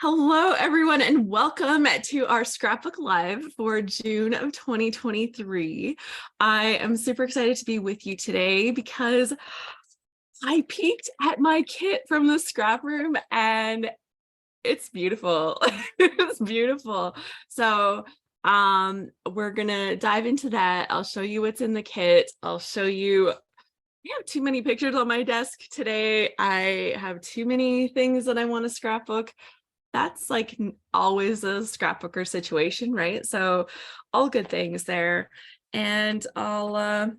Hello, everyone, and welcome to our Scrapbook Live for June of 2023. I am super excited to be with you today because I peeked at my kit from the scrap room and it's beautiful. It's beautiful. So we're gonna dive into that. I'll show you what's in the kit. I'll show you I have too many pictures on my desk today. I have too many things that I want to scrapbook. That's like always a scrapbooker situation, right? So all good things there. And we'll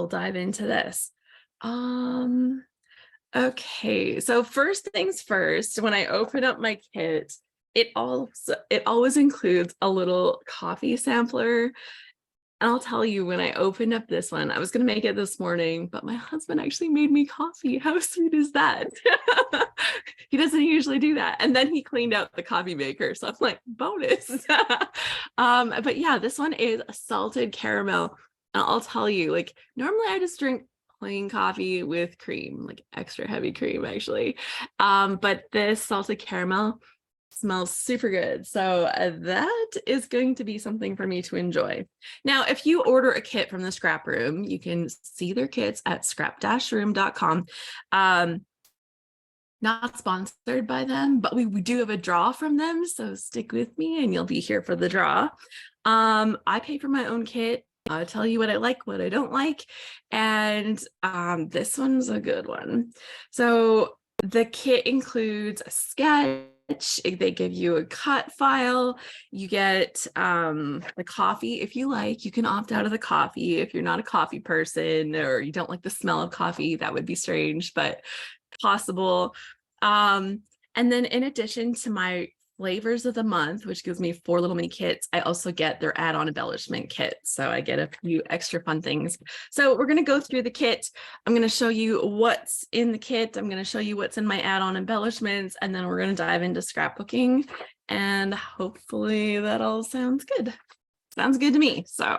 dive into this. Okay, so first things first, when I open up my kit, it always includes a little coffee sampler. And I'll tell you, when I opened up this one, I was going to make it this morning, but my husband actually made me coffee. How sweet is that? He doesn't usually do that. And then he cleaned out the coffee maker. So I'm like, bonus. But yeah, this one is a salted caramel. And I'll tell you, like, normally I just drink plain coffee with cream, like extra heavy cream, actually. But this salted caramel smells super good. So that is going to be something for me to enjoy. Now, if you order a kit from the Scrap Room, you can see their kits at scrap-room.com. Not sponsored by them, but we do have a draw from them. So stick with me and you'll be here for the draw. I pay for my own kit. I'll tell you what I like, what I don't like. And this one's a good one. So the kit includes a sketch. They give you a cut file. You get the coffee if you like. You can opt out of the coffee if you're not a coffee person or you don't like the smell of coffee. That would be strange, but possible. And then in addition to my flavors of the month, which gives me 4 little mini kits, I also get their add-on embellishment kit. So I get a few extra fun things. So we're going to go through the kit. I'm going to show you what's in the kit. I'm going to show you what's in my add-on embellishments, and then we're going to dive into scrapbooking. And hopefully that all sounds good. Sounds good to me. So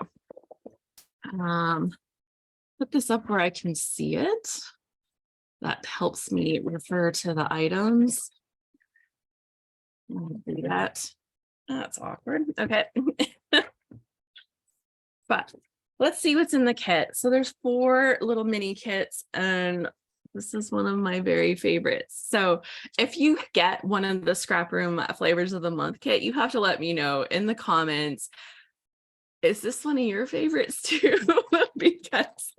put this up where I can see it. That helps me refer to the items. Do that. That's awkward. Okay. But let's see what's in the kit. So there's 4 little mini kits, and this is one of my very favorites. So if you get one of the Scrap Room flavors of the month kit, you have to let me know in the comments. Is this one of your favorites too? Because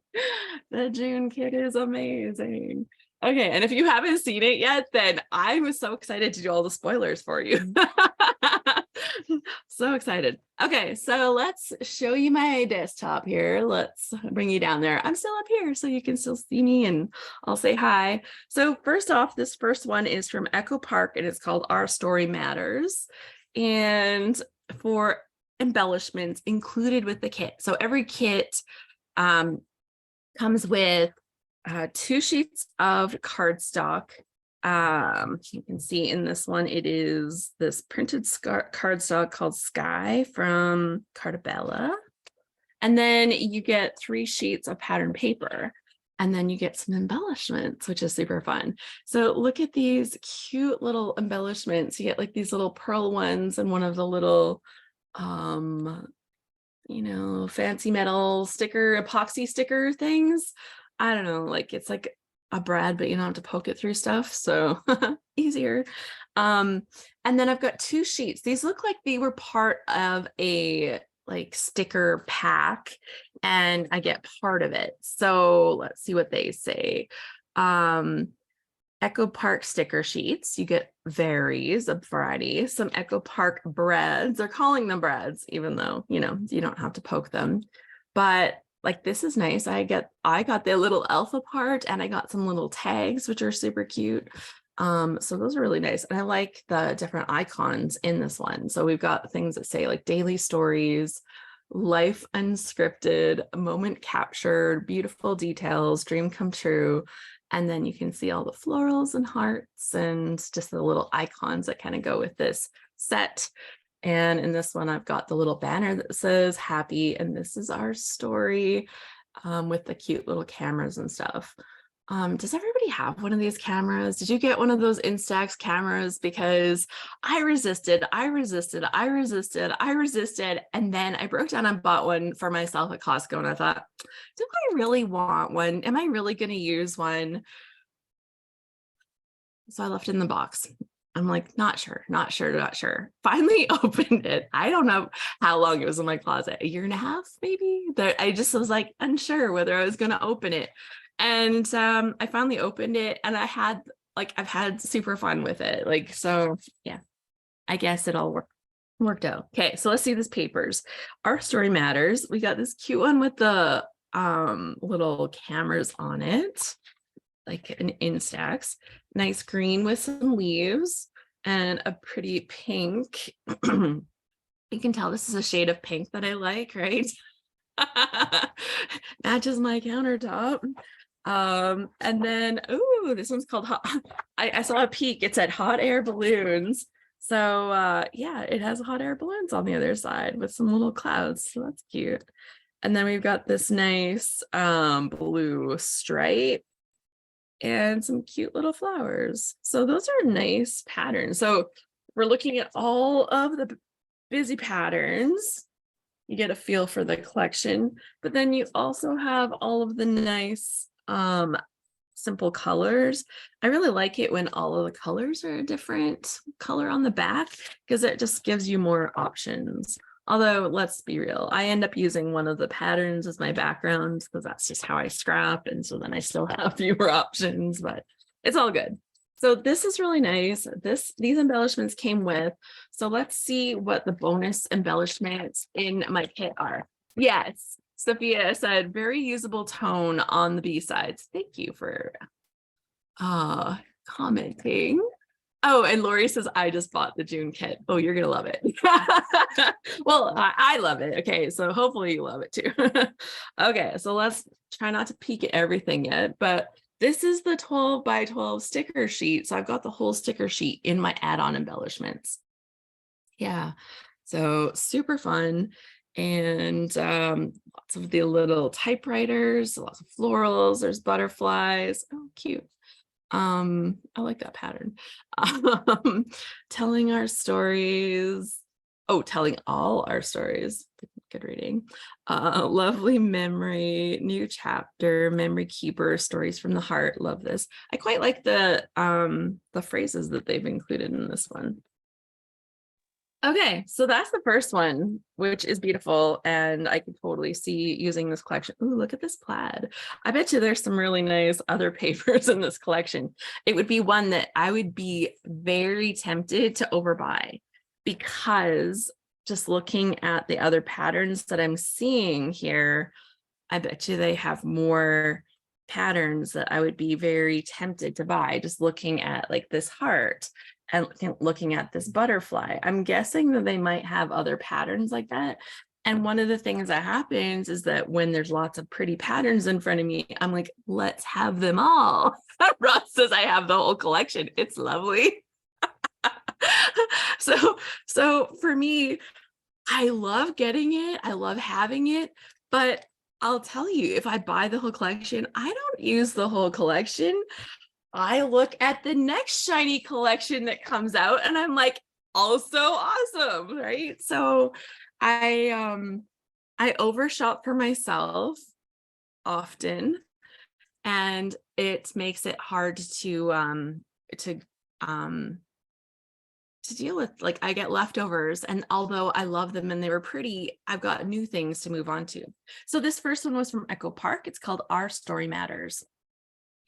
the June kit is amazing. Okay, and if you haven't seen it yet, then I was so excited to do all the spoilers for you. So excited. Okay, so let's show you my desktop here. Let's bring you down there. I'm still up here, so you can still see me and I'll say hi. So first off, this first one is from Echo Park and it's called Our Story Matters. And for embellishments included with the kit. So every kit comes with 2 sheets of cardstock. You can see in this one, it is this printed cardstock called Sky from Cartabella. And then you get 3 sheets of pattern paper. And then you get some embellishments, which is super fun. So look at these cute little embellishments. You get like these little pearl ones and one of the little fancy metal sticker, epoxy sticker things. I don't know, like it's like a brad, but you don't have to poke it through stuff. So easier. And then I've got 2 sheets. These look like they were part of a like sticker pack and I get part of it. So let's see what they say. Echo Park sticker sheets. You get varies of variety. Some Echo Park breads. They're calling them breads, even though, you don't have to poke them. But like, this is nice. I got the little alpha part and I got some little tags, which are super cute. So those are really nice. And I like the different icons in this one. So we've got things that say like daily stories, life unscripted, moment captured, beautiful details, dream come true. And then you can see all the florals and hearts and just the little icons that kind of go with this set. And in this one, I've got the little banner that says happy, and this is our story with the cute little cameras and stuff. Does everybody have one of these cameras? Did you get one of those Instax cameras? Because I resisted, and then I broke down and bought one for myself at Costco, and I thought, do I really want one? Am I really going to use one? So I left it in the box. I'm like, not sure. Finally opened it. I don't know how long it was in my closet, a year and a half, maybe. That I just was like unsure whether I was going to open it. And I finally opened it, and I've had super fun with it. Like, so yeah, I guess it all worked out. Okay, so let's see this papers. Our Story Matters. We got this cute one with the little cameras on it, like an Instax. Nice green with some leaves and a pretty pink. You can tell this is a shade of pink that I like, right? Matches my countertop. And then, ooh, this one's called hot. I saw a peek. It said hot air balloons. So yeah, it has hot air balloons on the other side with some little clouds. So that's cute. And then we've got this nice blue stripe and some cute little flowers. So those are nice patterns. So we're looking at all of the busy patterns. You get a feel for the collection, but then you also have all of the nice simple colors. I really like it when all of the colors are a different color on the back, because it just gives you more options. Although, let's be real, I end up using one of the patterns as my background because that's just how I scrap. And so then I still have fewer options, but it's all good. So this is really nice. These embellishments came with. So let's see what the bonus embellishments in my kit are. Yes, Sophia said very usable tone on the B-sides. Thank you for commenting. Oh, and Lori says, I just bought the June kit. Oh, you're going to love it. Well, I love it. Okay, so hopefully you love it too. Okay, so let's try not to peek at everything yet, but this is the 12 by 12 sticker sheet. So I've got the whole sticker sheet in my add-on embellishments. Yeah, so super fun. And lots of the little typewriters, lots of florals, there's butterflies. Oh, cute. I like that pattern. Telling our stories. Oh, telling all our stories. Good reading. Lovely memory, new chapter, memory keeper, stories from the heart. Love this. I quite like the phrases that they've included in this one. Okay, so that's the first one, which is beautiful, and I can totally see using this collection. Ooh, look at this plaid. I bet you there's some really nice other papers in this collection. It would be one that I would be very tempted to overbuy, because just looking at the other patterns that I'm seeing here, I bet you they have more patterns that I would be very tempted to buy, just looking at like this heart and looking at this butterfly. I'm guessing that they might have other patterns like that. And one of the things that happens is that when there's lots of pretty patterns in front of me, I'm like, let's have them all. Ross says I have the whole collection. It's lovely. So for me, I love getting it. I love having it. But I'll tell you, if I buy the whole collection, I don't use the whole collection. I look at the next shiny collection that comes out and I'm like, also awesome, right? So I overshop for myself often, and it makes it hard to deal with. Like, I get leftovers, and although I love them and they were pretty, I've got new things to move on to. So this first one was from Echo Park. It's called Our Story Matters.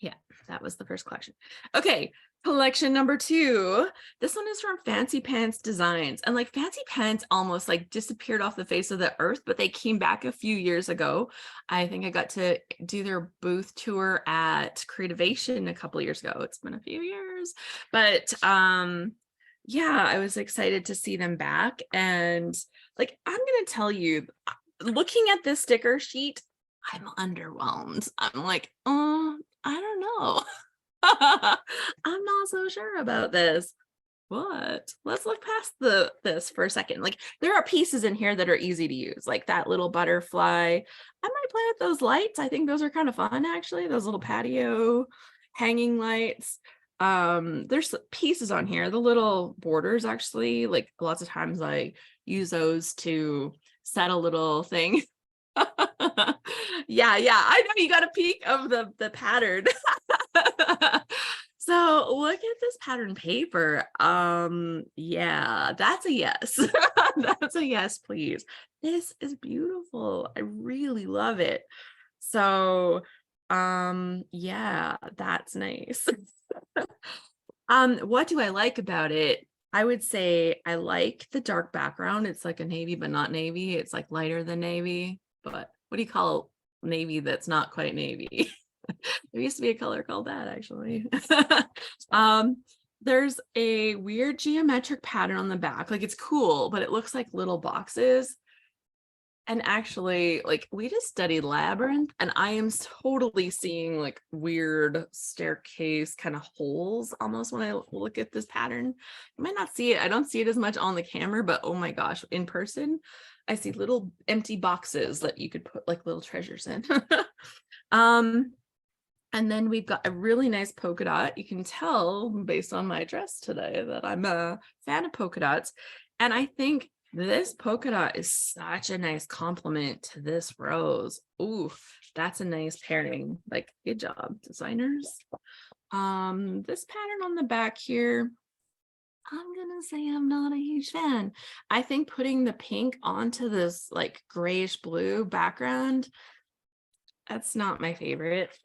Yeah, that was the first collection. Okay, collection number 2. This one is from Fancy Pants Designs. And like, Fancy Pants almost like disappeared off the face of the earth, but they came back a few years ago. I think I got to do their booth tour at Creativation a couple years ago. It's been a few years, but yeah, I was excited to see them back. And like, I'm gonna tell you, looking at this sticker sheet, I'm underwhelmed. I'm like, oh, I don't know. I'm not so sure about this. What? Let's look past this for a second. Like there are pieces in here that are easy to use, like that little butterfly. I might play with those lights. I think those are kind of fun actually. Those little patio hanging lights. There's pieces on here. The little borders actually, like lots of times I use those to set a little thing. Yeah, I know you got a peek of the pattern. So look at this pattern paper. Yeah, that's a yes. That's a yes, please. This is beautiful. I really love it. So, yeah, that's nice. What do I like about it? I would say I like the dark background. It's like a navy, but not navy. It's like lighter than navy, but what do you call navy that's not quite navy? There used to be a color called that actually. um, there's a weird geometric pattern on the back. Like it's cool, but it looks like little boxes. And actually, like we just studied labyrinth, and I am totally seeing like weird staircase kind of holes almost when I look at this pattern. You might not see it. I don't see it as much on the camera, but oh my gosh, in person, I see little empty boxes that you could put like little treasures in. And then we've got a really nice polka dot. You can tell based on my dress today that I'm a fan of polka dots. And I think this polka dot is such a nice complement to this rose. Ooh, that's a nice pairing. Like, good job, designers. This pattern on the back here, I'm gonna say I'm not a huge fan. I think putting the pink onto this like grayish blue background, that's not my favorite.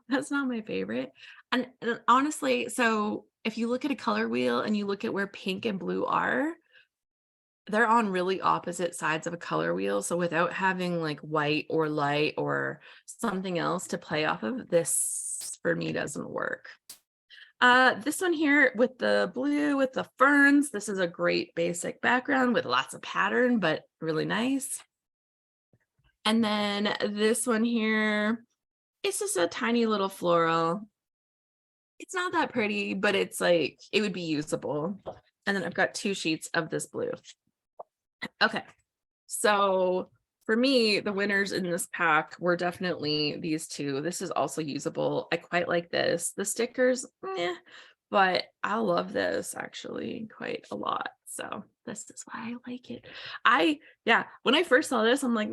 That's not my favorite. And honestly, so if you look at a color wheel and you look at where pink and blue are, they're on really opposite sides of a color wheel. So without having like white or light or something else to play off of, this for me doesn't work. This one here with the blue with the ferns, this is a great basic background with lots of pattern, but really nice. And then this one here, it's just a tiny little floral. It's not that pretty, but it's like, it would be usable. And then I've got 2 sheets of this blue. Okay, so for me, the winners in this pack were definitely these 2. This is also usable. I quite like this. The stickers, but I love this actually quite a lot. So this is why I like it. When I first saw this, I'm like, I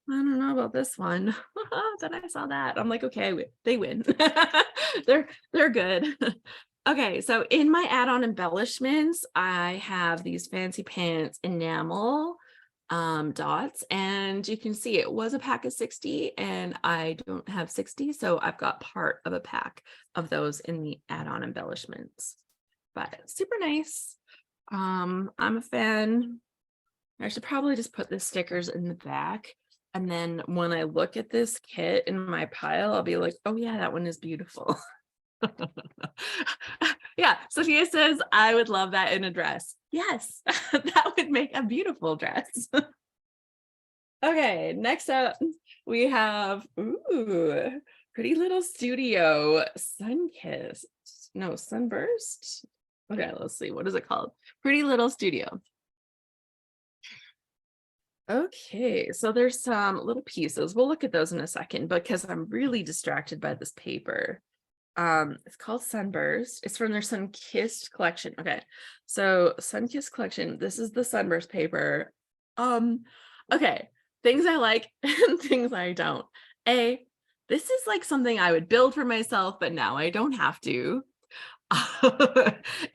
don't know about this one. Then I saw that. I'm like, okay, they win. They're good. Okay, so in my add-on embellishments, I have these fancy pants enamel dots, and you can see it was a pack of 60 and I don't have 60, so I've got part of a pack of those in the add-on embellishments, but super nice. I'm a fan. I should probably just put the stickers in the back, and then when I look at this kit in my pile, I'll be like, oh yeah, that one is beautiful. Yeah, Sophia says I would love that in a dress. Yes, that would make a beautiful dress. Okay, next up we have Pretty Little Studio Sunkissed. No, Sunburst. Okay, let's see. What is it called? Pretty Little Studio. Okay, so there's some little pieces. We'll look at those in a second because I'm really distracted by this paper. It's called Sunburst. It's from their Sunkissed collection. Okay, so Sunkissed collection. This is the Sunburst paper. Okay, things I like and things I don't. This is like something I would build for myself, but now I don't have to.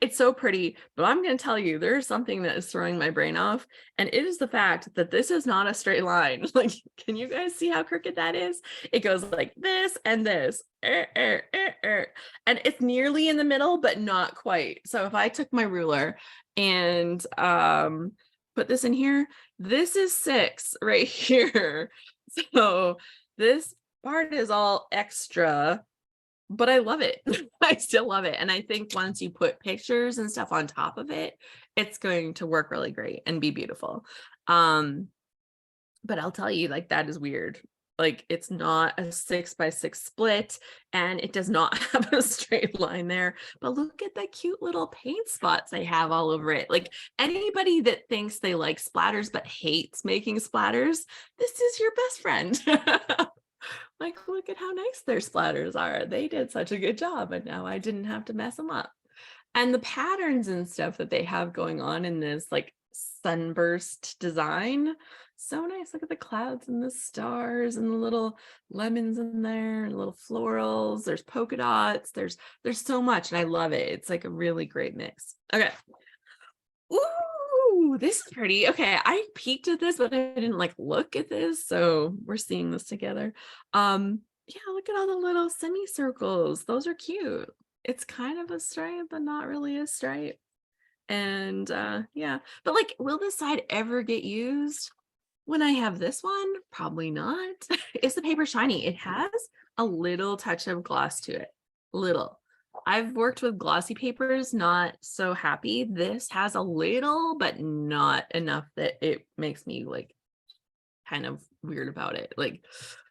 It's so pretty, but I'm going to tell you, there's something that is throwing my brain off, and it is the fact that this is not a straight line. Like, can you guys see how crooked that is? It goes like this and this, and it's nearly in the middle, but not quite. So if I took my ruler and put this in here, this is 6 right here. So this part is all extra, but I love it. I still love it. And I think once you put pictures and stuff on top of it, it's going to work really great and be beautiful. But I'll tell you, like, that is weird. Like it's not a 6x6 split and it does not have a straight line there. But look at the cute little paint spots they have all over it. Like anybody that thinks they like splatters but hates making splatters, this is your best friend. Like, look at how nice their splatters are. They did such a good job, and now I didn't have to mess them up. And the patterns and stuff that they have going on in this like sunburst design, so nice. Look at the clouds and the stars and the little lemons in there and little florals. There's polka dots. There's so much, and I love it. It's like a really great mix. Okay. Ooh, this is pretty. Okay, I peeked at this, but I didn't like look at this, so we're seeing this together. Yeah, look at all the little semicircles. Those are cute. It's kind of a stripe, but not really a stripe. And yeah, but like, will this side ever get used? When I have this one, probably not. Is the paper shiny? It has a little touch of gloss to it. Little. I've worked with glossy papers, not so happy. This has a little, but not enough that it makes me like kind of weird about it. Like,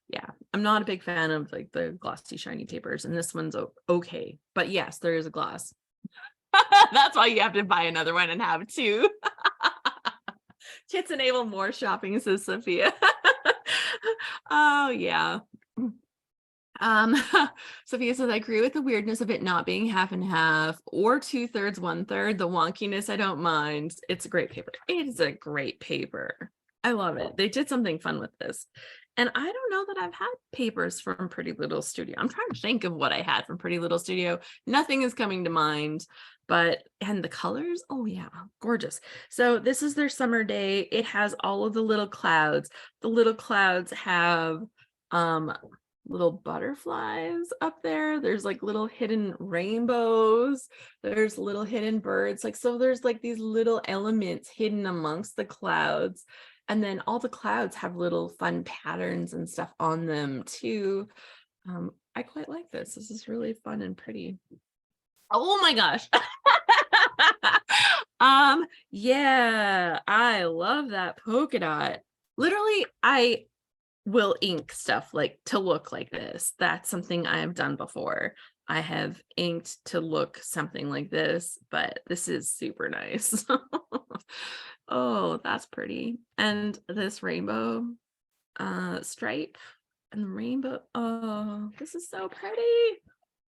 yeah, I'm not a big fan of like the glossy shiny papers, and this one's okay. But yes, there is a gloss. That's why you have to buy another one and have two. Kits enable more shopping, says Sophia. Oh yeah. Um, Sophia says, I agree with the weirdness of it not being half and half or 2/3, 1/3. The wonkiness, I don't mind. It's a great paper. It is a great paper. I love it. They did something fun with this. And I don't know that I've had papers from Pretty Little Studio. I'm trying to think of what I had from Pretty Little Studio. Nothing is coming to mind, and the colors, oh yeah, gorgeous. So this is their summer day. It has all of the little clouds. The little clouds have little butterflies up there. There's like little hidden rainbows. There's little hidden birds. Like, so there's like these little elements hidden amongst the clouds. And then all the clouds have little fun patterns and stuff on them too. I quite like this. This is really fun and pretty. Oh my gosh. Yeah, I love that polka dot. Literally, I will ink stuff like to look like this. That's something I have done before. I have inked to look something like this, but this is super nice. Oh, that's pretty. And this rainbow stripe and the rainbow. Oh, this is so pretty.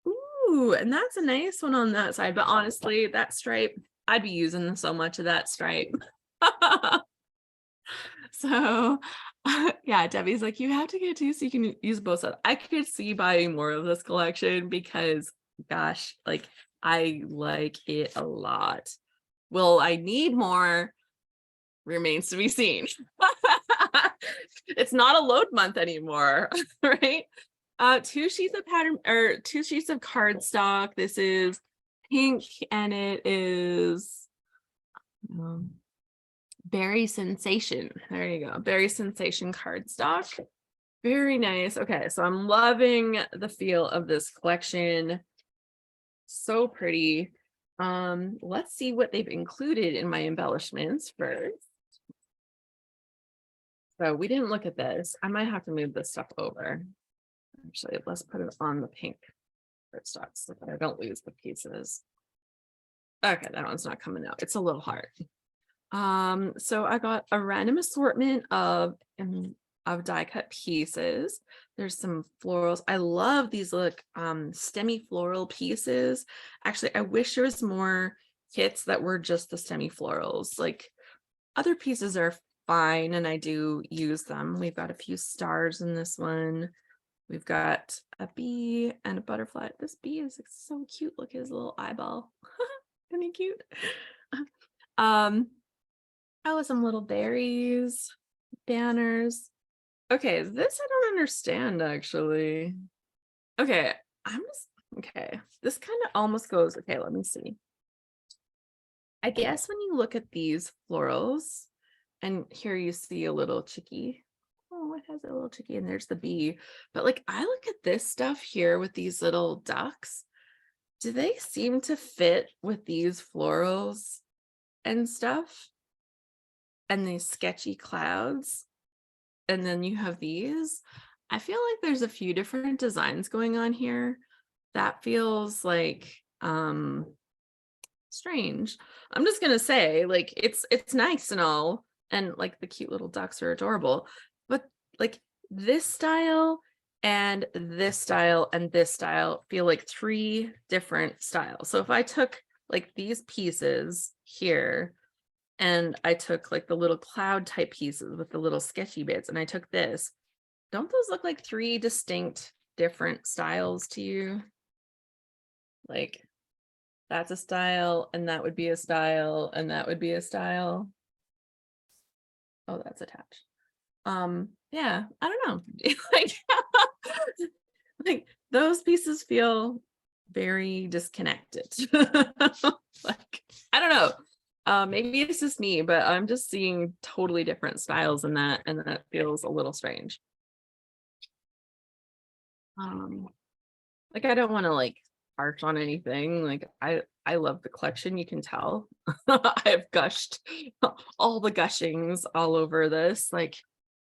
Ooh, and that's a nice one on that side. But honestly, that stripe, I'd be using so much of that stripe. So yeah, Debbie's like, you have to get two so you can use both sides. I could see buying more of this collection because gosh, like I like it a lot. Will I need more? Remains to be seen. It's not a load month anymore, right? 2 sheets of pattern or 2 sheets of cardstock. This is pink and it is Berry Sensation. There you go. Berry Sensation cardstock. Very nice. Okay, so I'm loving the feel of this collection. So pretty. Let's see what they've included in my embellishments first. So we didn't look at this. I might have to move this stuff over. Actually, let's put it on the pink cardstock so that I don't lose the pieces. Okay, that one's not coming out. It's a little hard. So I got a random assortment of die cut pieces. There's some florals. I love these stemmy floral pieces. Actually, I wish there was more kits that were just the stemmy florals. Like other pieces are fine and I do use them. We've got a few stars in this one. We've got a bee and a butterfly. This bee is so cute. Look at his little eyeball. Isn't he cute? Oh, some little berries, banners. Okay, this I don't understand actually. Okay, okay. This kind of almost goes, okay, let me see. I guess when you look at these florals, and here you see a little chickie. Oh, it has a little chickie, and there's the bee. But like, I look at this stuff here with these little ducks. Do they seem to fit with these florals and stuff? And these sketchy clouds? And then you have these. I feel like there's a few different designs going on here. That feels like strange. I'm just gonna say, like, it's nice and all, and like the cute little ducks are adorable, but like this style and this style and this style feel like three different styles. So if I took like these pieces here and I took like the little cloud type pieces with the little sketchy bits and I took this, don't those look like three distinct different styles to you? Like that's a style, and that would be a style, and that would be a style. Oh, that's attached. Yeah, I don't know. Like, like those pieces feel very disconnected. Like, I don't know. Maybe it's just me, but I'm just seeing totally different styles in that, and that feels a little strange. Um, like I don't want to like harsh on anything. Like I love the collection, you can tell. I have gushed all the gushings all over this, like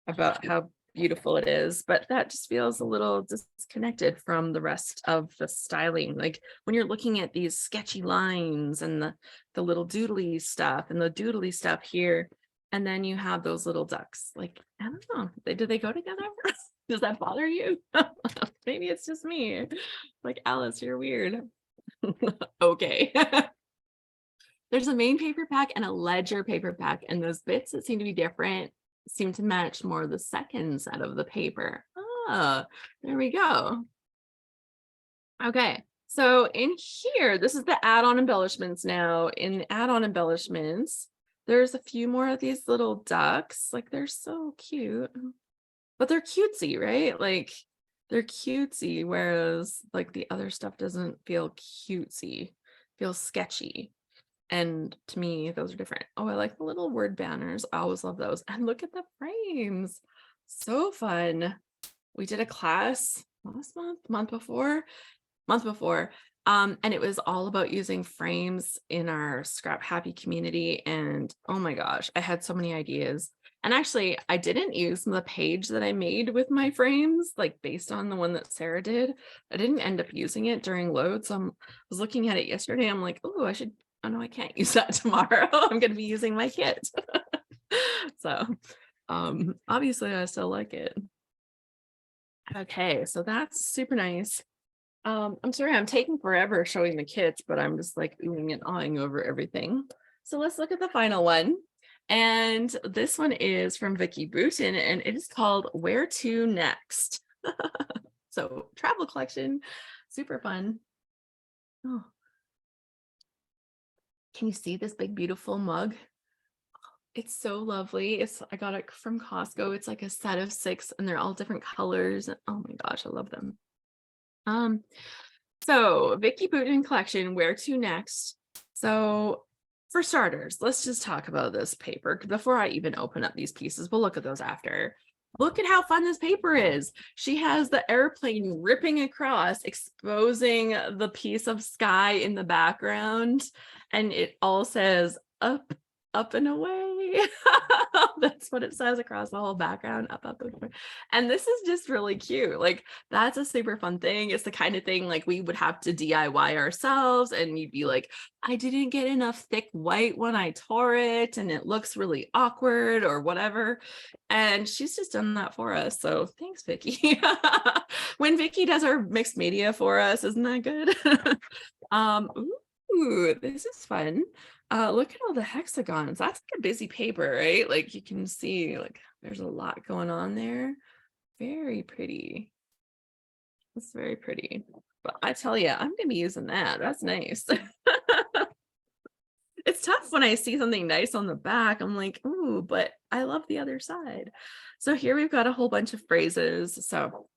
about how beautiful it is, but that just feels a little disconnected from the rest of the styling. Like when you're looking at these sketchy lines and the little doodly stuff and the doodly stuff here, and then you have those little ducks. Like, I don't know, do they go together? Does that bother you? Maybe it's just me. Like, Alice, you're weird. Okay. There's a main paper pack and a ledger paper pack, and those bits that seem to be different seem to match more the second set of the paper. Ah, there we go. Okay, so in here, this is the add-on embellishments now. In add-on embellishments, there's a few more of these little ducks. Like, they're so cute, but they're cutesy, right? Like, they're cutesy, whereas like the other stuff doesn't feel cutesy, feels sketchy. And to me, those are different. Oh, I like the little word banners. I always love those. And look at the frames. So fun. We did a class last month before. And it was all about using frames in our Scrap Happy community. And oh my gosh, I had so many ideas. And actually, I didn't use the page that I made with my frames, like based on the one that Sarah did. I didn't end up using it during load. So I was looking at it yesterday. I'm like, oh, oh no, I can't use that tomorrow. I'm going to be using my kit. So obviously I still like it. Okay, so that's super nice. I'm sorry, I'm taking forever showing the kits, but I'm just like oohing and awing over everything. So let's look at the final one. And this one is from Vicky Boutin, and it is called Where to Next. So travel collection, super fun. Oh, can you see this big, beautiful mug? It's so lovely. I got it from Costco. It's like a set of 6 and they're all different colors. Oh my gosh, I love them. So Vicky Boutin collection, Where to Next? So for starters, let's just talk about this paper before I even open up these pieces. We'll look at those after. Look at how fun this paper is. She has the airplane ripping across, exposing the piece of sky in the background. And it all says up and away. That's what it says across the whole background, up, and away. And this is just really cute. Like, that's a super fun thing. It's the kind of thing like we would have to DIY ourselves, and you'd be like, I didn't get enough thick white when I tore it, and it looks really awkward or whatever. And she's just done that for us. So thanks, Vicky. When Vicky does our mixed media for us, isn't that good? Ooh, this is fun. Look at all the hexagons. That's like a busy paper, right? Like you can see like there's a lot going on there. Very pretty. It's very pretty. But I tell you, I'm gonna be using that. That's nice. It's tough when I see something nice on the back. I'm like, ooh, but I love the other side. So here we've got a whole bunch of phrases. So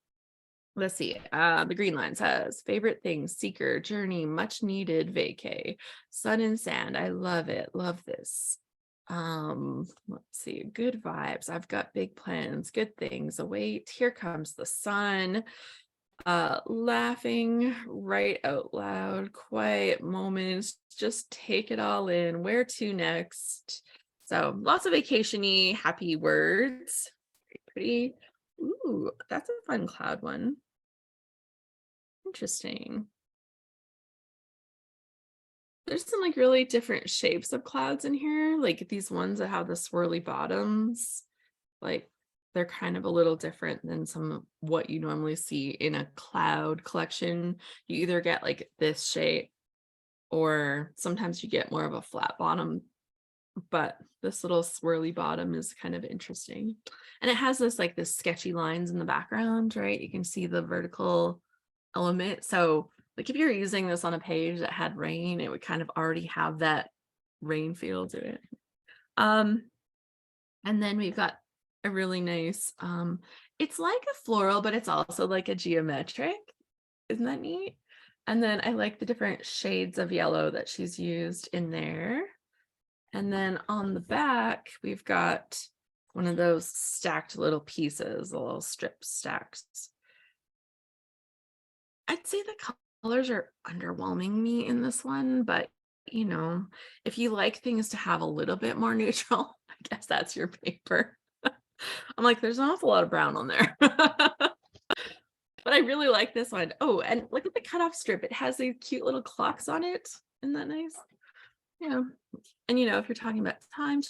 let's see. The green line says favorite things, seeker, journey, much needed vacay, sun and sand. I love it. Love this. Let's see. Good vibes. I've got big plans, good things await. Here comes the sun. Laughing right out loud, quiet moments, just take it all in. Where to next? So lots of vacation-y, happy words. Very pretty. Ooh, that's a fun cloud one. Interesting. There's some like really different shapes of clouds in here, like these ones that have the swirly bottoms. Like they're kind of a little different than some of what you normally see in a cloud collection. You either get like this shape or sometimes you get more of a flat bottom, but this little swirly bottom is kind of interesting. And it has this sketchy lines in the background, right? You can see the vertical element. So like if you're using this on a page that had rain, it would kind of already have that rain feel to it. Um, and then we've got a really nice, it's like a floral, but it's also like a geometric. Isn't that neat? And then I like the different shades of yellow that she's used in there. And then on the back, we've got one of those stacked little pieces, the little strip stacks. I'd say the colors are underwhelming me in this one, but you know, if you like things to have a little bit more neutral, I guess that's your paper. I'm like, there's an awful lot of brown on there. But I really like this one. Oh, and look at the cutoff strip. It has these cute little clocks on it. Isn't that nice? Yeah. And you know, if you're talking about time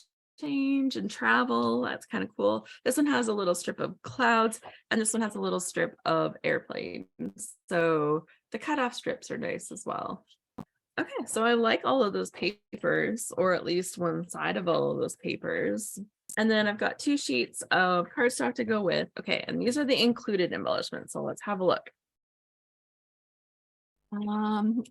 change and travel, that's kind of cool. This one has a little strip of clouds, and this one has a little strip of airplanes. So the cutoff strips are nice as well. Okay, so I like all of those papers, or at least one side of all of those papers. And then I've got 2 sheets of cardstock to go with. Okay, and these are the included embellishments. So let's have a look. Um,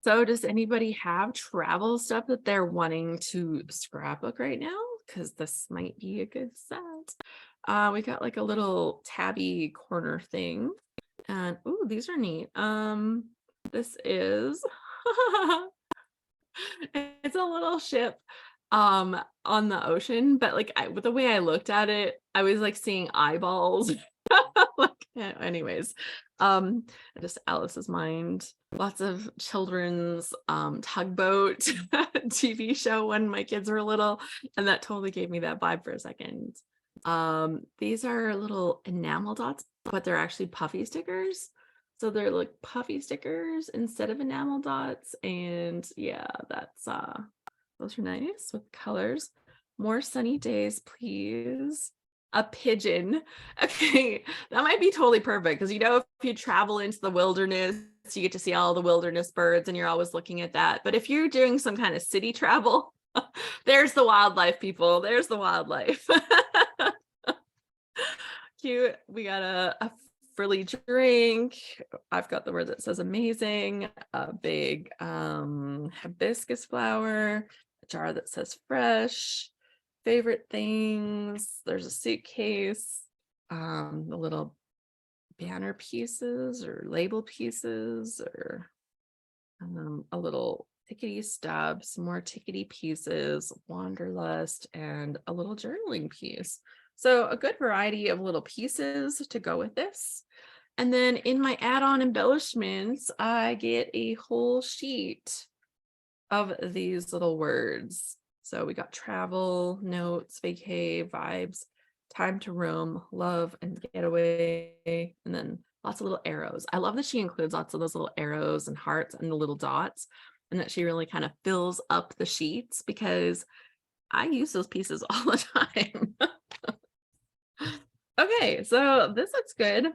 so does anybody have travel stuff that they're wanting to scrapbook right now? Because this might be a good set. We got like a little tabby corner thing. And oh, these are neat. This is it's a little ship on the ocean, but like with the way I looked at it, I was like seeing eyeballs. Like, anyways, just Alice's Mind. Lots of children's tugboat TV show when my kids were little, and that totally gave me that vibe for a second. These are little enamel dots, but they're actually puffy stickers. So they're like puffy stickers instead of enamel dots. And yeah, that's those are nice with colors. More sunny days, please. A pigeon. Okay, that might be totally perfect because you know, if you travel into the wilderness, you get to see all the wilderness birds and you're always looking at that. But if you're doing some kind of city travel, there's the wildlife, people. There's the wildlife. Cute. We got a frilly drink. I've got the word that says amazing. A big hibiscus flower. A jar that says fresh. Favorite things. There's a suitcase. The little banner pieces or label pieces, or a little tickety stub, some more tickety pieces, wanderlust, and a little journaling piece. So a good variety of little pieces to go with this. And then in my add-on embellishments, I get a whole sheet of these little words. So we got travel, notes, vacay, vibes, time to roam, love, and getaway, and then lots of little arrows. I love that she includes lots of those little arrows and hearts and the little dots, and that she really kind of fills up the sheets because I use those pieces all the time. Okay, so this looks good.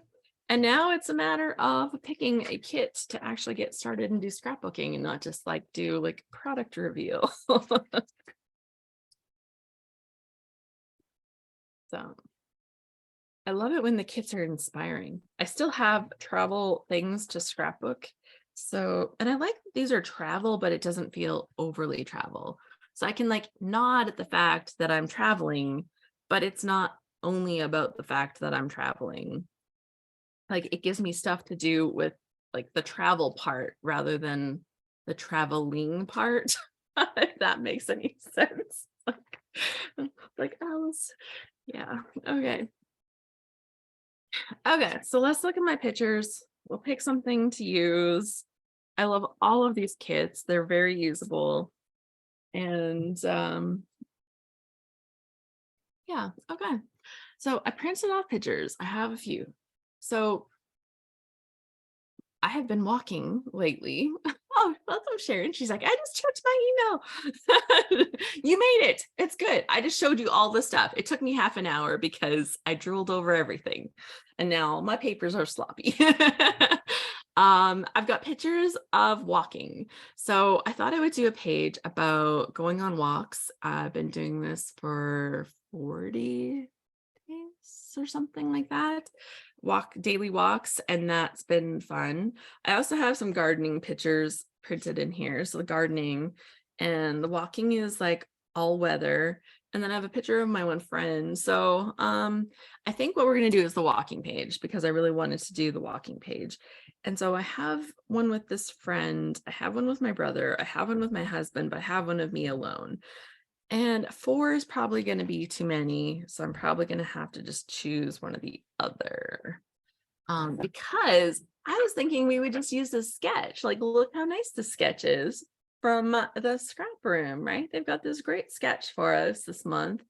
And now it's a matter of picking a kit to actually get started and do scrapbooking and not just like do like product reveal. So I love it when the kits are inspiring. I still have travel things to scrapbook. So, and I like that these are travel, but it doesn't feel overly travel. So I can like nod at the fact that I'm traveling, but it's not only about the fact that I'm traveling. Like it gives me stuff to do with like the travel part rather than the traveling part, if that makes any sense. Like Alice. Yeah. Okay. Okay. So let's look at my pictures. We'll pick something to use. I love all of these kits. They're very usable. And Yeah. Okay. So I printed off pictures. I have a few. So I have been walking lately. Oh, welcome, Sharon. She's like, I just checked my email. You made it. It's good. I just showed you all the stuff. It took me half an hour because I drooled over everything. And now my papers are sloppy. I've got pictures of walking. So I thought I would do a page about going on walks. I've been doing this for 40 days or something like that. Daily walks, and that's been fun. I also have some gardening pictures printed in here. So the gardening and the walking is like all weather. And then I have a picture of my one friend. So I think what we're going to do is the walking page because I really wanted to do the walking page. And so I have one with this friend, I have one with my brother, I have one with my husband, but I have one of me alone. And 4 is probably going to be too many. So I'm probably going to have to just choose one or the other. Because I was thinking we would just use this sketch. Like, look how nice the sketch is from the scrap room, right? They've got this great sketch for us this month.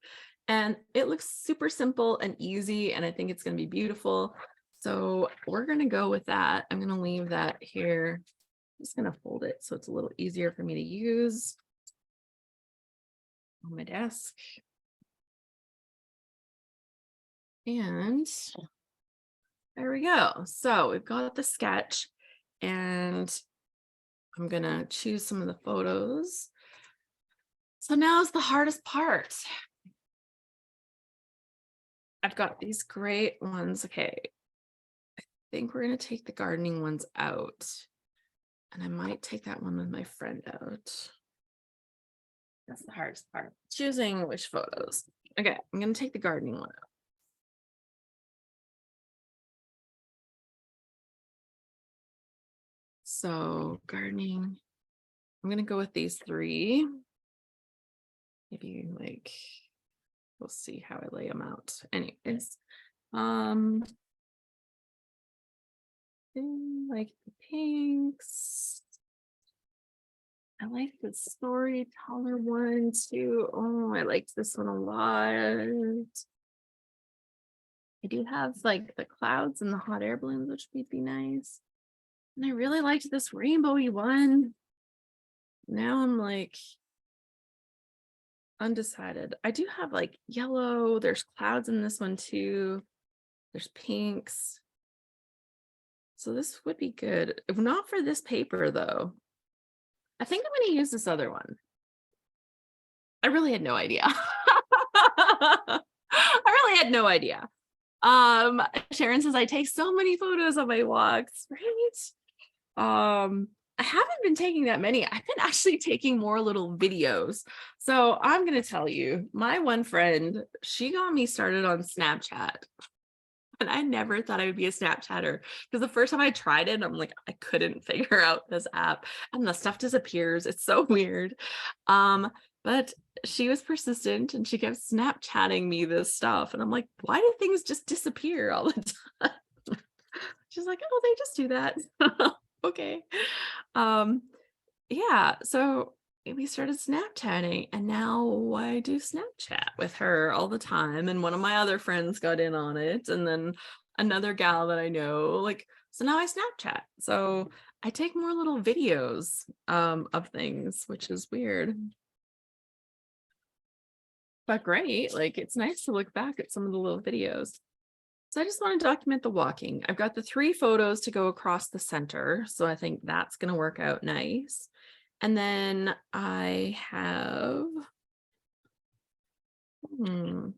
And it looks super simple and easy. And I think it's going to be beautiful. So we're going to go with that. I'm going to leave that here. I'm just going to fold it so it's a little easier for me to use on my desk. And there we go. So we've got the sketch and I'm gonna choose some of the photos. So now's the hardest part. I've got these great ones. Okay, I think we're gonna take the gardening ones out. And I might take that one with my friend out. That's the hardest part. Choosing which photos. Okay, I'm gonna take the gardening one out. So gardening, I'm gonna go with these 3. Maybe like, we'll see how I lay them out. Anyways, like the pinks. I like the storyteller one too. Oh, I liked this one a lot. I do have like the clouds and the hot air balloons, which would be nice. And I really liked this rainbowy one. Now I'm like undecided. I do have like yellow. There's clouds in this one too. There's pinks. So this would be good. If not for this paper though. I think I'm going to use this other one. I really had no idea. I really had no idea. Sharon says I take so many photos of my walks, right? I haven't been taking that many. I've been actually taking more little videos. So I'm going to tell you, my one friend, she got me started on Snapchat. And I never thought I would be a Snapchatter because the first time I tried it, I'm like, I couldn't figure out this app and the stuff disappears. It's so weird. But she was persistent and she kept Snapchatting me this stuff. And I'm like, why do things just disappear all the time? She's like, oh, they just do that. Okay. Yeah. So we started Snapchatting and now I do Snapchat with her all the time. And one of my other friends got in on it. And then another gal that I know, like, so now I Snapchat. So I take more little videos of things, which is weird. But great. Like, it's nice to look back at some of the little videos. So I just want to document the walking. I've got the 3 photos to go across the center. So I think that's going to work out nice. And then I have, oh,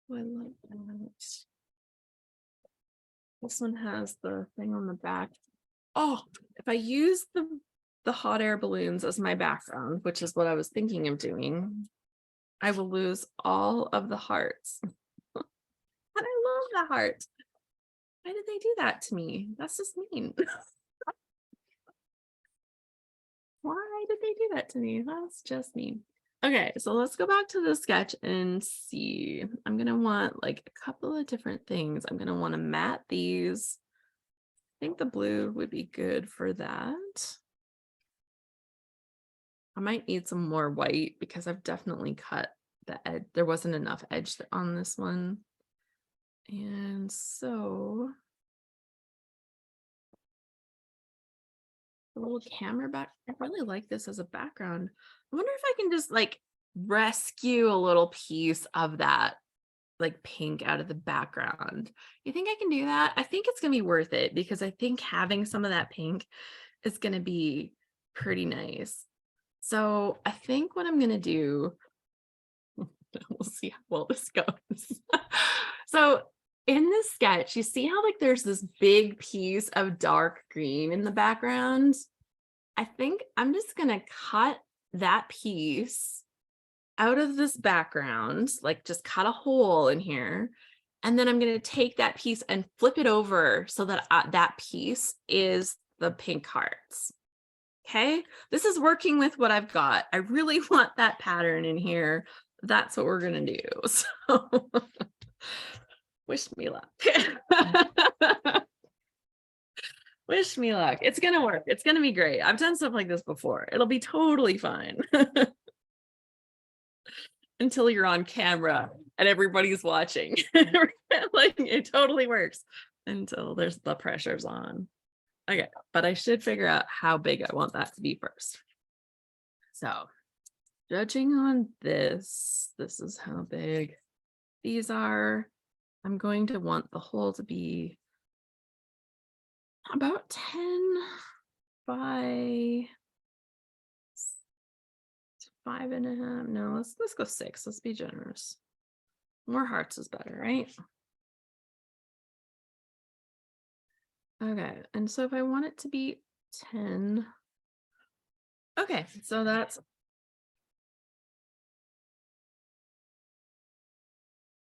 I like that. This one has the thing on the back. Oh, if I use the hot air balloons as my background, which is what I was thinking of doing, I will lose all of the hearts. And I love the heart. Why did they do that to me? That's just mean. Why did they do that to me? That's just mean. Okay, so let's go back to the sketch and see. I'm gonna want like a couple of different things. I'm gonna want to mat these. I think the blue would be good for that. I might need some more white because I've definitely cut the edge, there wasn't enough edge on this one. And so a little camera back. I really like this as a background. I wonder if I can just like rescue a little piece of that like pink out of the background. You think I can do that? I think it's gonna be worth it because I think having some of that pink is gonna be pretty nice. So I think what I'm gonna do, we'll see how well this goes. So in this sketch, you see how like there's this big piece of dark green in the background? I think I'm just gonna cut that piece out of this background, like just cut a hole in here. And then I'm gonna take that piece and flip it over so that that piece is the pink hearts. Okay, this is working with what I've got. I really want that pattern in here. That's what we're gonna do. So wish me luck. Wish me luck. It's gonna work. It's gonna be great. I've done stuff like this before. It'll be totally fine. Until you're on camera and everybody's watching. Like it totally works until there's the pressure's on. Okay, but I should figure out how big I want that to be first. So judging on this is how big these are. I'm going to want the hole to be about 10 by 5.5. No, let's go 6. Let's be generous. More hearts is better, right? Okay, and so if I want it to be 10, okay, so that's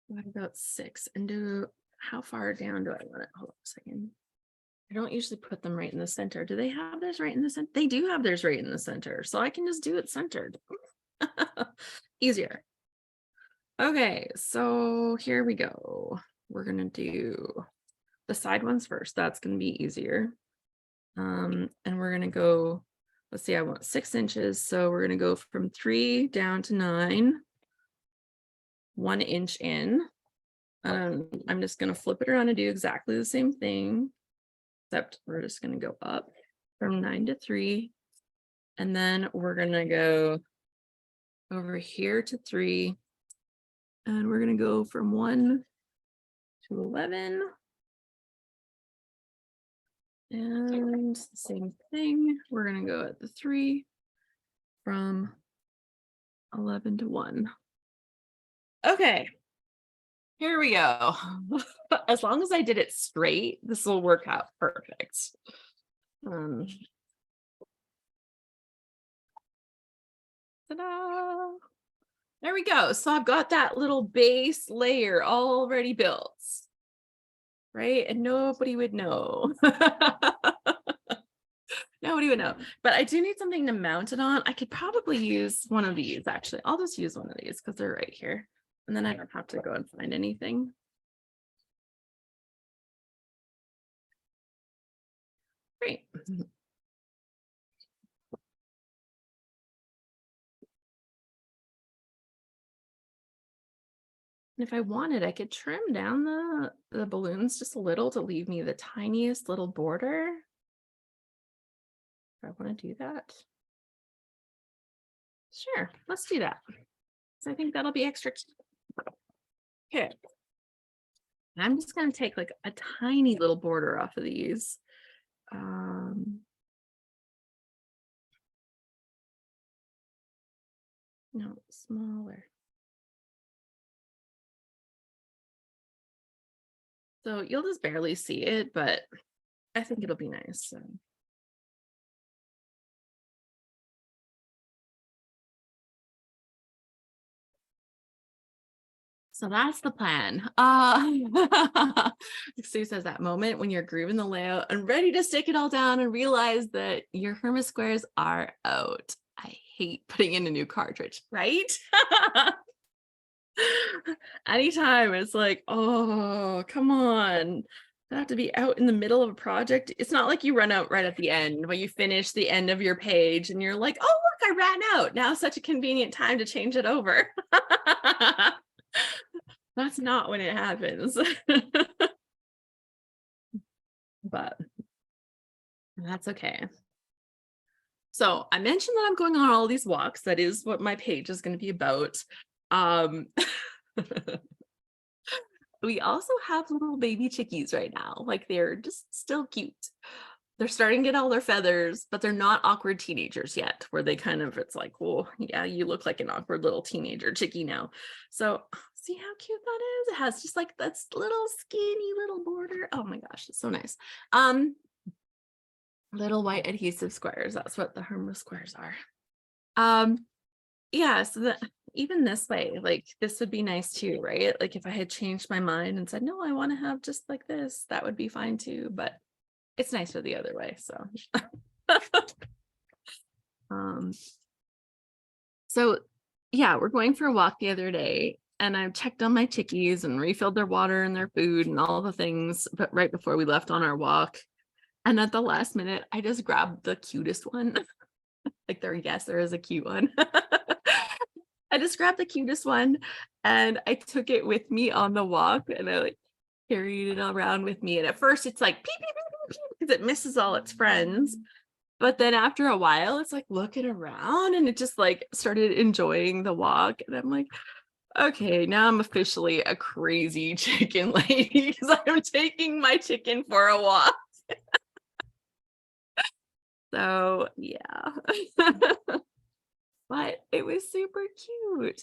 what about 6? And how far down do I want it? Hold on a second. I don't usually put them right in the center. Do they have theirs right in the center? They do have theirs right in the center, so I can just do it centered. Easier. Okay, so here we go. We're gonna do the side ones first. That's gonna be easier. And we're gonna go, let's see, I want 6 inches. So we're gonna go from 3 down to 9, 1 inch in. I'm just gonna flip it around and do exactly the same thing, except we're just gonna go up from 9 to 3. And then we're gonna go over here to 3. And we're gonna go from 1 to 11. And the same thing, we're gonna go at the 3 from 11 to 1. Okay, here we go. As long as I did it straight, this will work out perfect. Ta-da! There we go. So I've got that little base layer already built, right? And nobody would know. Nobody would know. But I do need something to mount it on. I could probably use one of these, actually. I'll just use one of these because they're right here. And then I don't have to go and find anything. Great. And if I wanted, I could trim down the balloons just a little to leave me the tiniest little border. If I want to do that. Sure, let's do that. So I think that'll be extra cute. Okay. And I'm just going to take like a tiny little border off of these. No, smaller. So you'll just barely see it, but I think it'll be nice. So that's the plan. Sue says that moment when you're grooving the layout and ready to stick it all down and realize that your Hermit squares are out. I hate putting in a new cartridge, right? Anytime it's like, oh, come on. have to be out in the middle of a project. It's not like you run out right at the end when you finish the end of your page and you're like, oh, look, I ran out. Now such a convenient time to change it over. That's not when it happens. But that's okay. So I mentioned that I'm going on all these walks. That is what my page is going to be about. We also have little baby chickies right now. Like they're just still cute. They're starting to get all their feathers, but they're not awkward teenagers yet, where they kind of, it's like, well, yeah, you look like an awkward little teenager chickie now. So see how cute that is? It has just like that little skinny little border. Oh my gosh, it's so nice. Little white adhesive squares. That's what the Hermo squares are. Yeah, so that even this way, like this would be nice too, right? Like if I had changed my mind and said, no, I want to have just like this, that would be fine too, but it's nicer the other way. So so yeah, we're going for a walk the other day and I checked on my chickies and refilled their water and their food and all the things, but right before we left on our walk. And at the last minute, I just grabbed the cutest one. Like there is a cute one. I just grabbed the cutest one and I took it with me on the walk and I like carried it around with me. And at first it's like peep, peep, peep, peep, because it misses all its friends. But then after a while, it's like looking around and it just like started enjoying the walk. And I'm like, okay, now I'm officially a crazy chicken lady because I'm taking my chicken for a walk. So yeah. But it was super cute.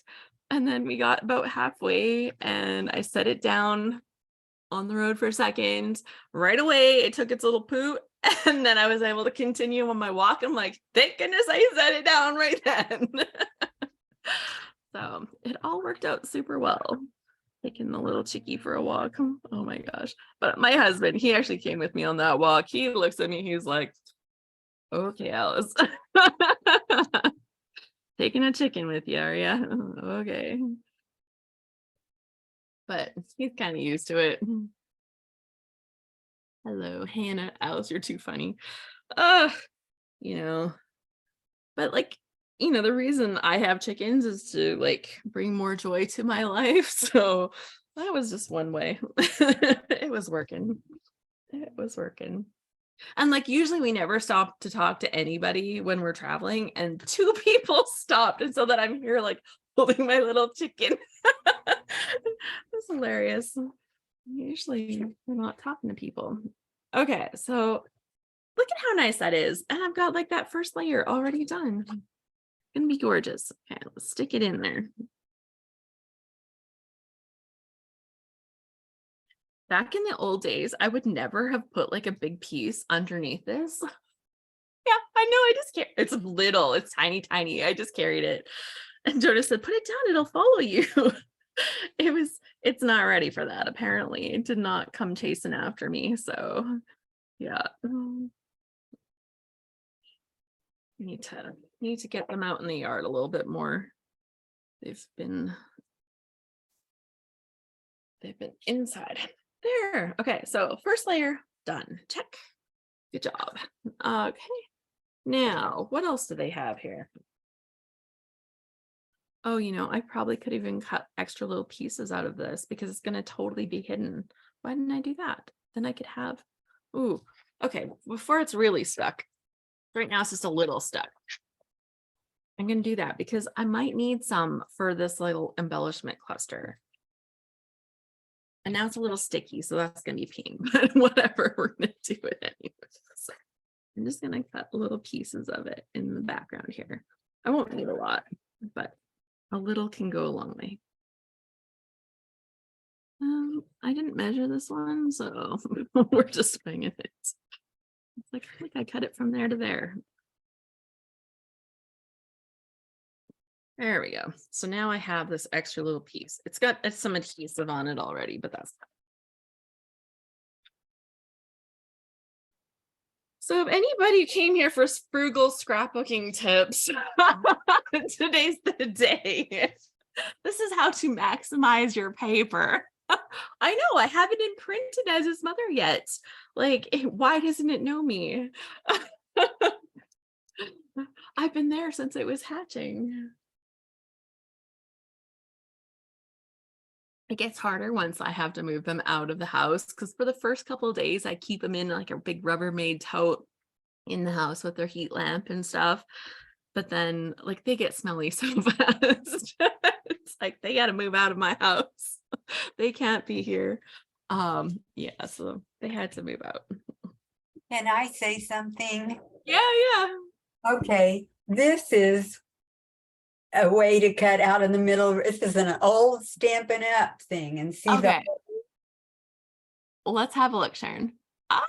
And then we got about halfway and I set it down on the road for a second. Right away, it took its little poo. And then I was able to continue on my walk. I'm like, thank goodness I set it down right then. So it all worked out super well. Taking the little chickie for a walk. Oh my gosh. But my husband, he actually came with me on that walk. He looks at me, he's like, okay, Alice. Taking a chicken with you, are you? Okay. But he's kind of used to it. Hello, Hannah. Alice, you're too funny. You know, but like, the reason I have chickens is to like bring more joy to my life. So that was just one way. It was working. It was working. And like usually we never stop to talk to anybody when we're traveling, and 2 people stopped, and so that I'm here like holding my little chicken. That's hilarious. Usually we're not talking to people. Okay, so look at how nice that is. And I've got like that first layer already done. Gonna be gorgeous. Okay, let's stick it in there. Back in the old days, I would never have put like a big piece underneath this. Yeah, I know. I just can't. It's little. It's tiny, tiny. I just carried it. And Jonas said, put it down. It'll follow you. It's not ready for that. Apparently it did not come chasing after me. So yeah. Need to get them out in the yard a little bit more. They've been inside. There. Okay, so first layer done. Check. Good job. Okay. Now, what else do they have here? Oh, I probably could even cut extra little pieces out of this because it's going to totally be hidden. Why didn't I do that? Then I could have, ooh, okay, before it's really stuck. Right now it's just a little stuck. I'm going to do that because I might need some for this little embellishment cluster. And now it's a little sticky, so that's going to be pink, but whatever, we're going to do it anyway. So I'm just going to cut little pieces of it in the background here. I won't need a lot, but a little can go a long way. I didn't measure this one, so we're just winging it. It's like I cut it from there to there. There we go. So now I have this extra little piece. It's got some adhesive on it already, but that's fine. So if anybody came here for frugal scrapbooking tips, today's the day. This is how to maximize your paper. I know, I haven't imprinted as his mother yet. Like, why doesn't it know me? I've been there since it was hatching. It gets harder once I have to move them out of the house because for the first couple of days, I keep them in like a big Rubbermaid tote in the house with their heat lamp and stuff. But then, like, they get smelly so fast. It's like they got to move out of my house. They can't be here. Yeah, so they had to move out. Can I say something? Yeah, yeah. Okay, this is a way to cut out in the middle. This is an old Stampin' Up thing, and see the, Okay, let's have a look, Sharon. Ah,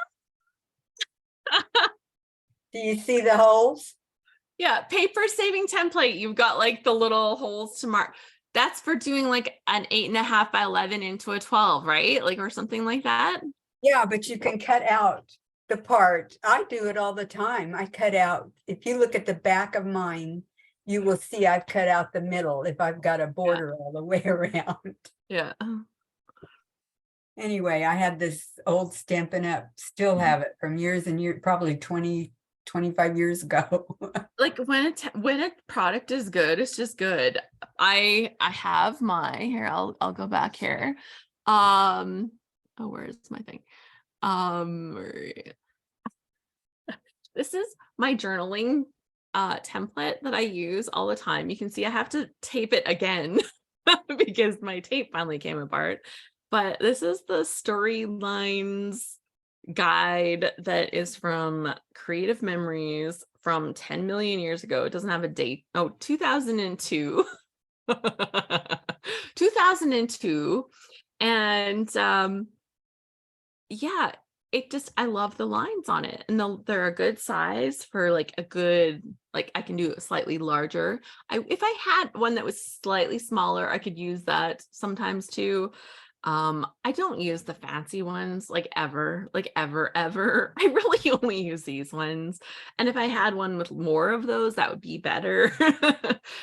do you see the holes? yeah, paper saving template. You've got like the little holes to mark. That's for doing like an 8.5 by 11 into a 12, right? Like, or something like that. Yeah, but you can cut out the part. I do it all the time. I cut out, if you look at the back of mine, you will see I've cut out the middle if I've got a border all the way around. Yeah. Anyway, I had this old Stampin' Up, still have it from years and years, probably 20, 25 years ago. Like when a product is good, it's just good. I have my here. I'll go back here. Oh, where is my thing? This is my journaling template that I use all the time. You can see I have to tape it again because my tape finally came apart. But this is the storylines guide that is from Creative Memories from 10 million years ago. It doesn't have a date. Oh, 2002. 2002. And yeah, it just, I love the lines on it, and they're a good size for like a good, like I can do it slightly larger. If I had one that was slightly smaller, I could use that sometimes too. I don't use the fancy ones like ever. I really only use these ones. And if I had one with more of those, that would be better.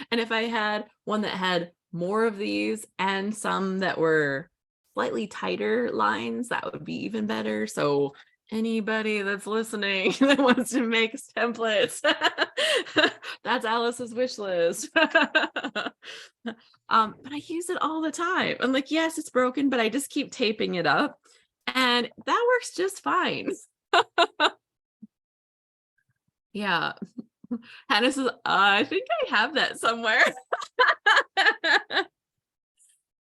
And if I had one that had more of these and some that were slightly tighter lines, that would be even better. So anybody that's listening that wants to make templates, that's Alice's wish list. But I use it all the time. I'm like, yes, it's broken, but I just keep taping it up, and that works just fine. Yeah. Hannah says, I think I have that somewhere.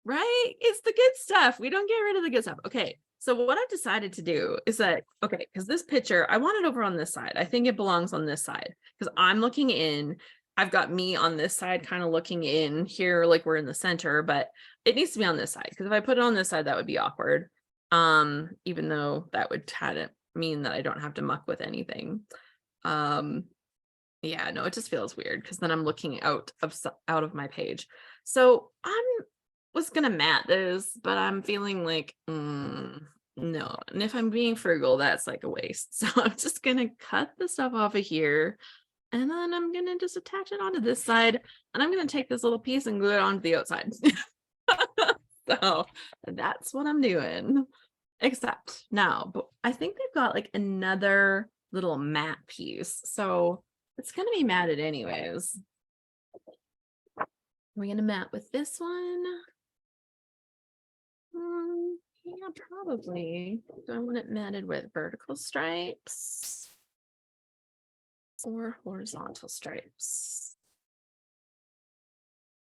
Right? It's the good stuff. We don't get rid of the good stuff. Okay. So what I've decided to do is that, okay, because this picture, I want it over on this side. I think it belongs on this side because I'm looking in. I've got me on this side kind of looking in here, like we're in the center, but it needs to be on this side because if I put it on this side, that would be awkward. Even though that would mean that I don't have to muck with anything. Yeah, no, it just feels weird because then I'm looking out of my page. So was gonna mat this, but I'm feeling like no. And if I'm being frugal, that's like a waste. So I'm just gonna cut the stuff off of here, and then I'm gonna just attach it onto this side, and I'm gonna take this little piece and glue it onto the outside. So that's what I'm doing. Except now, but I think they've got like another little mat piece, so it's gonna be matted anyways. We're gonna mat with this one. Yeah, probably. Do I want it matted with vertical stripes or horizontal stripes?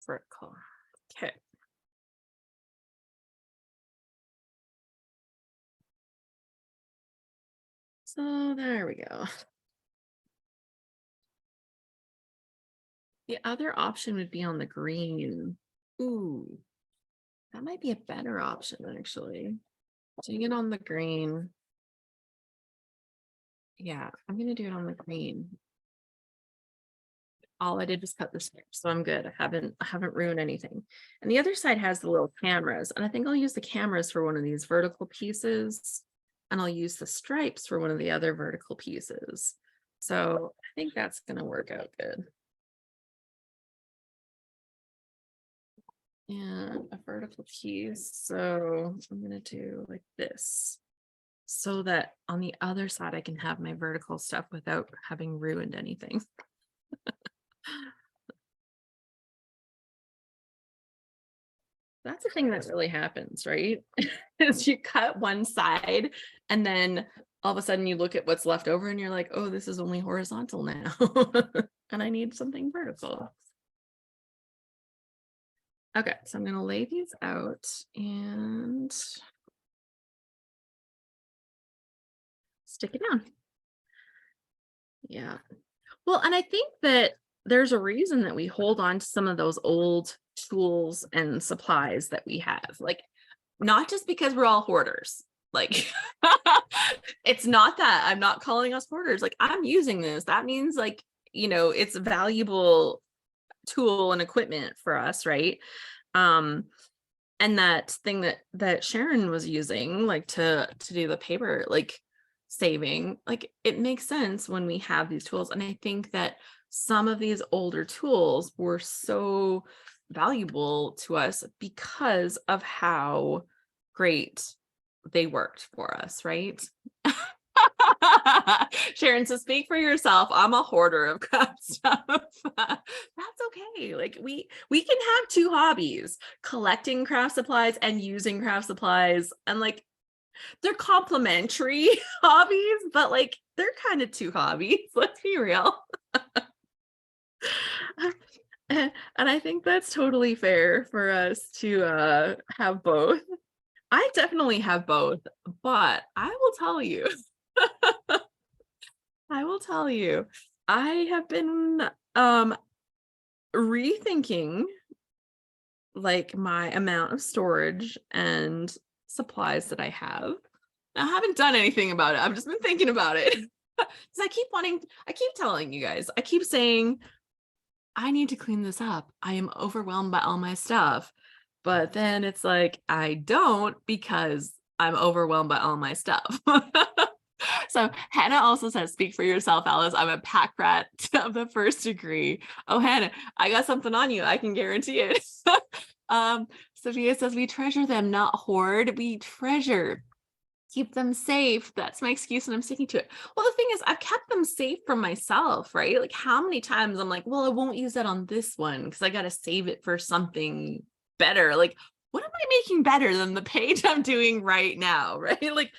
Vertical. Okay. So there we go. The other option would be on the green. Ooh, that might be a better option actually. Doing it on the green. Yeah, I'm gonna do it on the green. All I did was cut the strips, so I'm good. I haven't ruined anything. And the other side has the little cameras, and I think I'll use the cameras for one of these vertical pieces, and I'll use the stripes for one of the other vertical pieces. So I think that's gonna work out good. and a vertical piece. So I'm gonna do like this so that on the other side I can have my vertical stuff without having ruined anything. That's the thing that really happens, right? Is you cut one side and then all of a sudden you look at what's left over and you're like, oh, this is only horizontal now. And I need something vertical. Okay, so I'm going to lay these out and stick it down. Yeah. Well, and I think that there's a reason that we hold on to some of those old tools and supplies that we have. Like, not just because we're all hoarders. Like, it's not that. I'm not calling us hoarders. Like, I'm using this. That means, like, it's a valuable tool and equipment for us, right? And that thing that Sharon was using, like to do the paper, like saving, like it makes sense when we have these tools. And I think that some of these older tools were so valuable to us because of how great they worked for us, right? Sharon, so speak for yourself. I'm a hoarder of craft stuff. That's okay. Like we can have two hobbies: collecting craft supplies and using craft supplies. And like they're complementary hobbies, but like they're kind of two hobbies. Let's be real. And I think that's totally fair for us to have both. I definitely have both, but I will tell you. I will tell you, I have been rethinking like my amount of storage and supplies that I have. I haven't done anything about it. I've just been thinking about it. Because I keep telling you guys, I keep saying, I need to clean this up. I am overwhelmed by all my stuff. But then it's like, I don't, because I'm overwhelmed by all my stuff. So Hannah also says, speak for yourself, Alice. I'm a pack rat of the first degree. Oh, Hannah, I got something on you. I can guarantee it. Sophia says, we treasure them, not hoard. We treasure. Keep them safe. That's my excuse and I'm sticking to it. Well, the thing is, I've kept them safe from myself, right? Like how many times I'm like, well, I won't use that on this one because I got to save it for something better. Like, what am I making better than the page I'm doing right now, right? Like,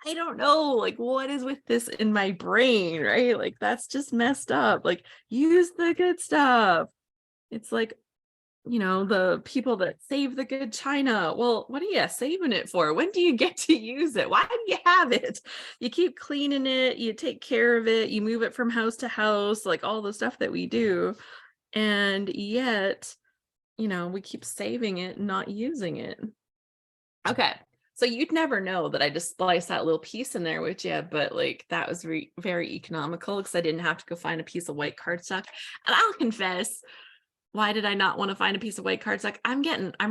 I don't know, like, what is with this in my brain, right? Like, that's just messed up. Like, use the good stuff. It's like, the people that save the good china. Well, what are you saving it for? When do you get to use it? Why do you have it? You keep cleaning it, you take care of it, you move it from house to house, like all the stuff that we do. And yet, we keep saving it and not using it. Okay. So you'd never know that I just spliced that little piece in there with you, but like that was very economical because I didn't have to go find a piece of white cardstock. And I'll confess, why did I not want to find a piece of white cardstock? I'm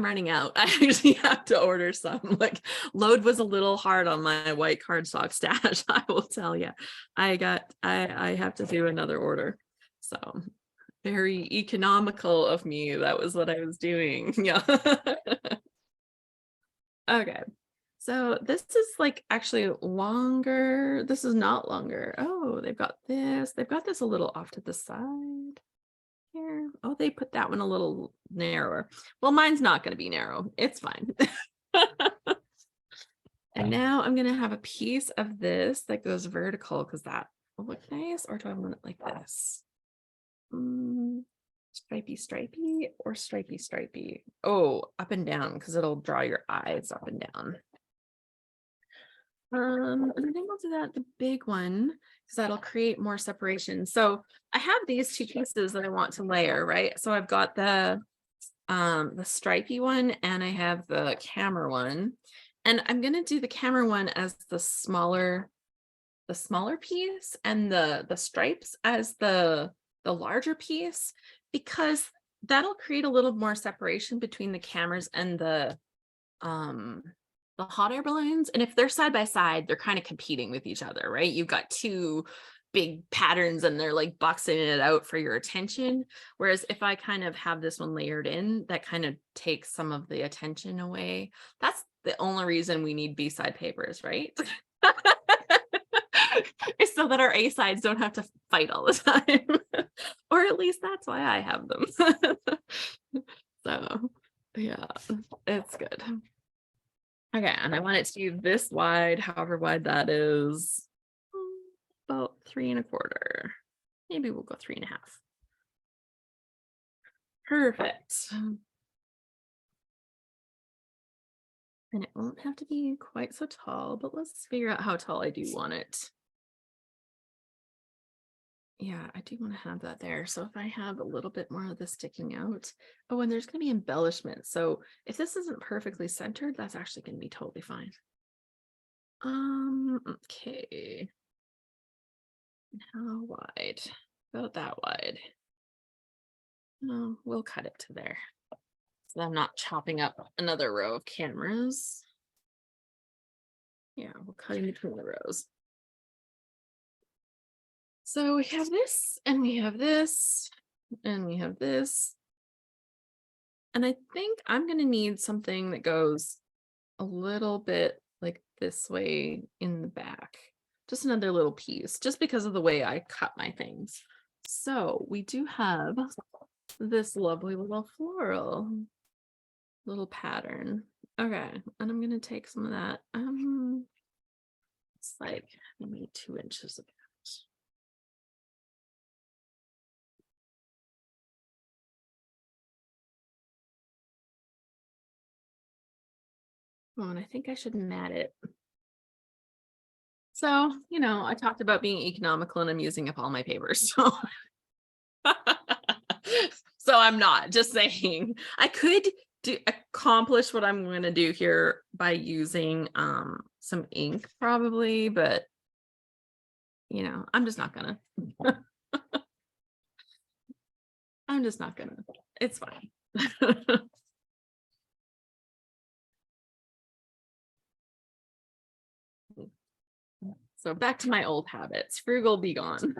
running out. I actually have to order some. Like load was a little hard on my white cardstock stash. I will tell you, I have to do another order. So very economical of me. That was what I was doing. Yeah. Okay. So this is like actually longer. This is not longer. Oh, they've got this. They've got this a little off to the side here. Oh, they put that one a little narrower. Well, mine's not going to be narrow. It's fine. And now I'm going to have a piece of this that goes vertical because that will look nice. Or do I want it like this? Stripy or stripy? Oh, up and down because it'll draw your eyes up and down. And I think I'll do that the big one because that'll create more separation. So I have these two pieces that I want to layer, right? So I've got the stripy one and I have the camera one. And I'm gonna do the camera one as the smaller piece and the stripes as the larger piece, because that'll create a little more separation between the cameras and the hot air balloons. And if they're side by side, they're kind of competing with each other, right? You've got two big patterns and they're like boxing it out for your attention. Whereas if I kind of have this one layered in, that kind of takes some of the attention away. That's the only reason we need B-side papers, right? Is so that our A sides don't have to fight all the time. Or at least that's why I have them. So yeah, it's good. Okay, and I want it to be this wide, however wide that is. About 3¼ Maybe we'll go 3½. Perfect. And it won't have to be quite so tall, but let's figure out how tall I do want it. Yeah, I do want to have that there. So if I have a little bit more of this sticking out. Oh, and there's going to be embellishment. So if this isn't perfectly centered, that's actually going to be totally fine. Okay. How wide? About that wide. No, we'll cut it to there. So I'm not chopping up another row of cameras. Yeah, we'll cut in between the rows. So we have this, and we have this, and we have this. And I think I'm going to need something that goes a little bit like this way in the back. Just another little piece, just because of the way I cut my things. So we do have this lovely little floral little pattern. Okay, and I'm going to take some of that. It's like maybe 2 inches of it. Oh, and I think I should mat it. So, you know, I talked about being economical and I'm using up all my papers. So, so I'm not just saying I could accomplish what I'm going to do here by using some ink probably, but you know, I'm just not gonna. I'm just not gonna. It's fine. So back to my old habits. Frugal, be gone.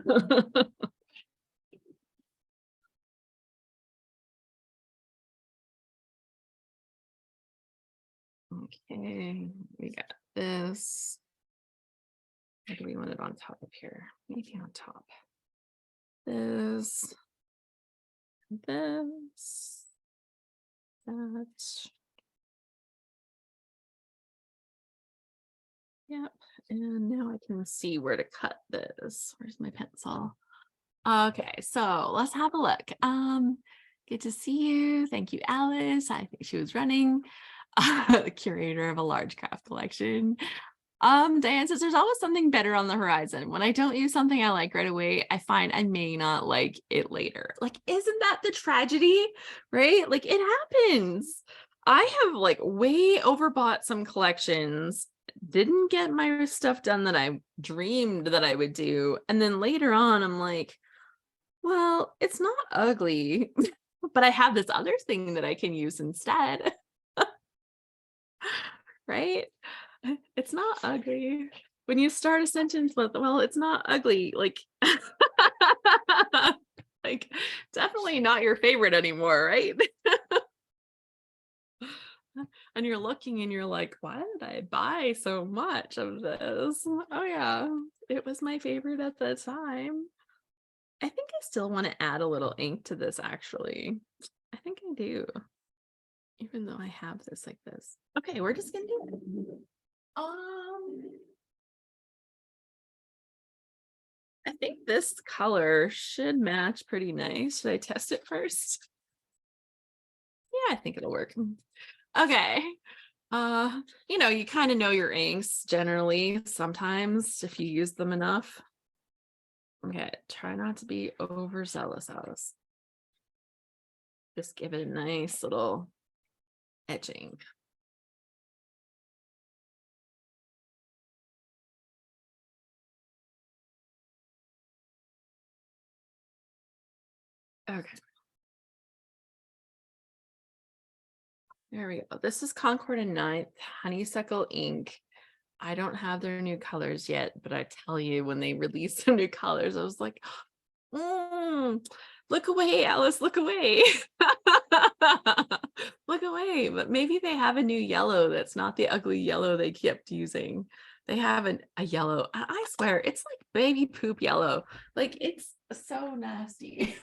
Okay, we got this. What do we want it on top of here? Maybe on top. This. This. That. Yep. And now I can see where to cut this. Where's my pencil? Okay, so let's have a look. Good to see you. Thank you, Alice. I think she was running. The curator of a large craft collection. Diane says there's always something better on the horizon. When I don't use something I like right away, I find I may not like it later. Like, isn't that the tragedy? Right? Like, it happens. I have like way overbought some collections, didn't get my stuff done that I dreamed that I would do. And then later on, I'm like, well, it's not ugly, but I have this other thing that I can use instead. Right? It's not ugly. When you start a sentence with, well, it's not ugly, like, like definitely not your favorite anymore, right? And you're looking and you're like, why did I buy so much of this? Oh yeah, it was my favorite at the time. I think I still want to add a little ink to this actually. I think I do. Even though I have this like this. Okay, we're just gonna do it. I think this color should match pretty nice. Should I test it first? Yeah, I think it'll work. Okay. You know, you kind of know your inks generally sometimes if you use them enough. Okay, try not to be overzealous, Alice. Just give it a nice little edging. Okay. There we go. This is Concord and Ninth honeysuckle ink. I don't have their new colors yet, but I tell you, when they released some new colors, I was like, look away, Alice, look away. Look away. But maybe they have a new yellow that's not the ugly yellow they kept using. They have a yellow. I swear, it's like baby poop yellow. Like, it's so nasty.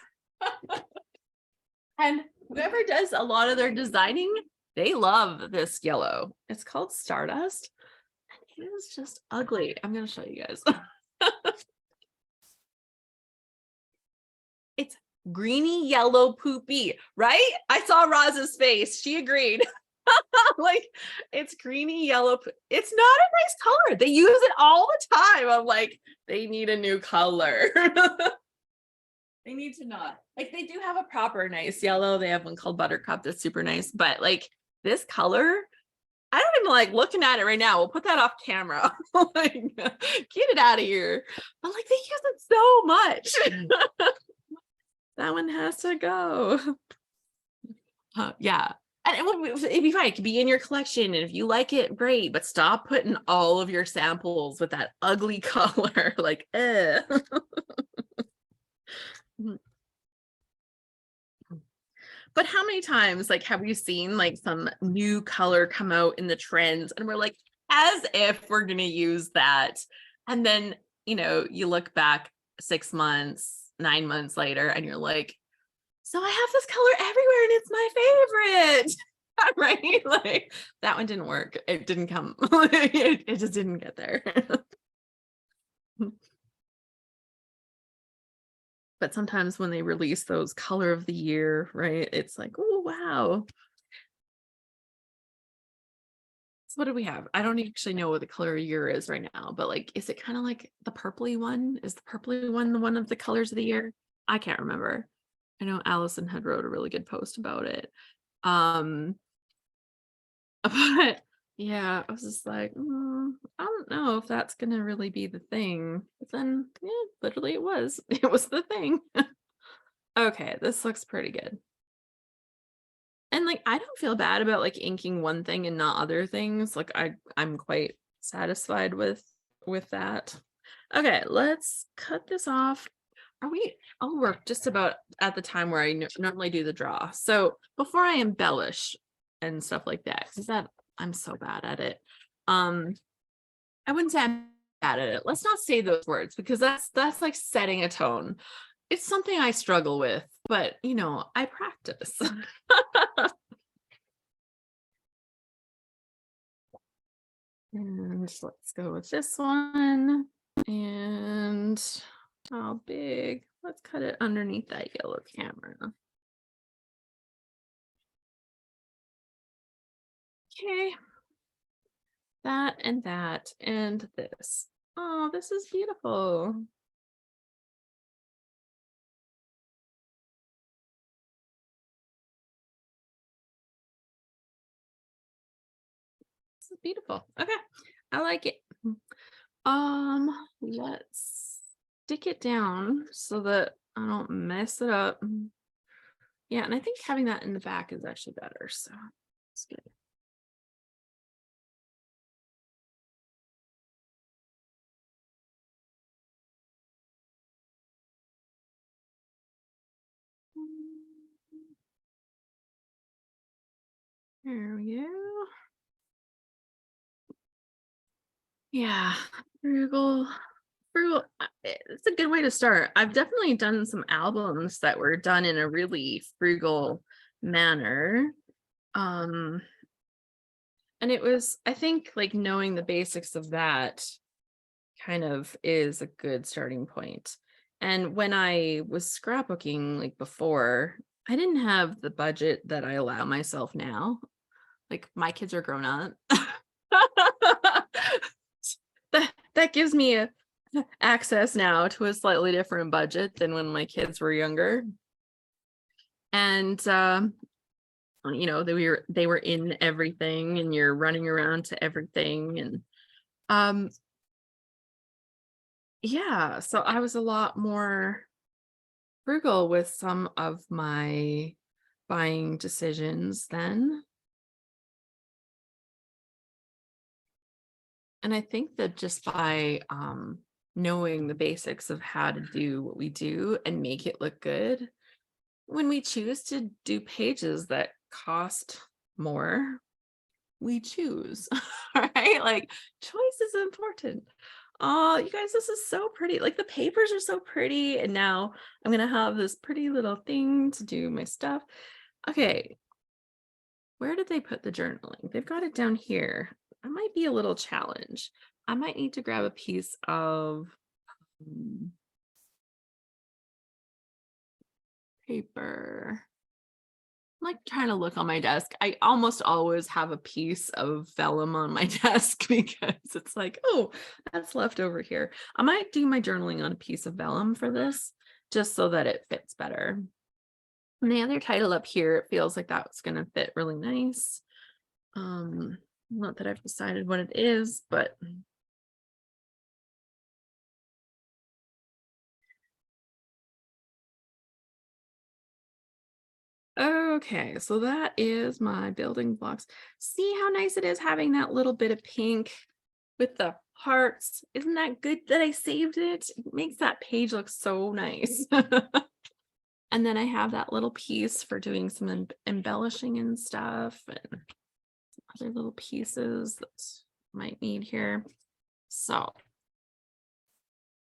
And whoever does a lot of their designing, they love this yellow. It's called Stardust. And it is just ugly. I'm going to show you guys. It's greeny yellow poopy, right? I saw Roz's face. She agreed. Like, it's greeny yellow. It's not a nice color. They use it all the time. I'm like, they need a new color. They need to not. Like, they do have a proper nice yellow. They have one called Buttercup that's super nice. But like, this color, I don't even like looking at it right now. We'll put that off camera. Like, get it out of here. But like, they use it so much. That one has to go. Yeah. And it'd be fine. It could be in your collection. And if you like it, great. But stop putting all of your samples with that ugly color. Like, But how many times, like, have you seen like some new color come out in the trends and we're like, as if we're going to use that. And then, you look back 6 months, 9 months later, and you're like, so I have this color everywhere and it's my favorite. Right? Like, that one didn't work. It didn't come. It just didn't get there. But sometimes when they release those color of the year, right, it's like, oh, wow. So what do we have? I don't actually know what the color of the year is right now, but like, is it kind of like the purpley one? Is the purpley one the one of the colors of the year? I can't remember. I know Allison had wrote a really good post about it. But yeah, I was just like, I don't know if that's gonna really be the thing. But then, yeah, literally it was. It was the thing. Okay, this looks pretty good. And like, I don't feel bad about like inking one thing and not other things. Like, I'm quite satisfied with that. Okay, let's cut this off. I'll work just about at the time where I normally do the draw. So before I embellish and stuff like that, because I'm so bad at it. I wouldn't say I'm bad at it. Let's not say those words, because that's like setting a tone. It's something I struggle with, but I practice. And let's go with this one. And how big? Let's cut it underneath that yellow camera. Okay. That and this. Oh, this is beautiful. This is beautiful. Okay. I like it. Let's stick it down so that I don't mess it up. Yeah, and I think having that in the back is actually better. So it's good. There we go. Yeah, frugal. It's a good way to start. I've definitely done some albums that were done in a really frugal manner. And it was, I think, like, knowing the basics of that kind of is a good starting point. And when I was scrapbooking, like, before, I didn't have the budget that I allow myself now. Like, my kids are grown up. That gives me access now to a slightly different budget than when my kids were younger. And they were in everything, and you're running around to everything. And yeah, so I was a lot more frugal with some of my buying decisions then. And I think that just by knowing the basics of how to do what we do and make it look good, when we choose to do pages that cost more, we choose, right? Like choice is important. Oh, you guys, this is so pretty. Like the papers are so pretty. And now I'm going to have this pretty little thing to do my stuff. Okay. Where did they put the journaling? They've got it down here. That might be a little challenge. I might need to grab a piece of paper. I'm like trying to look on my desk. I almost always have a piece of vellum on my desk because it's like, oh, that's left over here. I might do my journaling on a piece of vellum for this, just so that it fits better. And the other title up here, it feels like that's going to fit really nice. Not that I've decided what it is, but okay, so that is my building blocks. See how nice it is having that little bit of pink with the hearts. Isn't that good that I saved it? It makes that page look so nice. And then I have that little piece for doing some embellishing and stuff, and some other little pieces that I might need here. So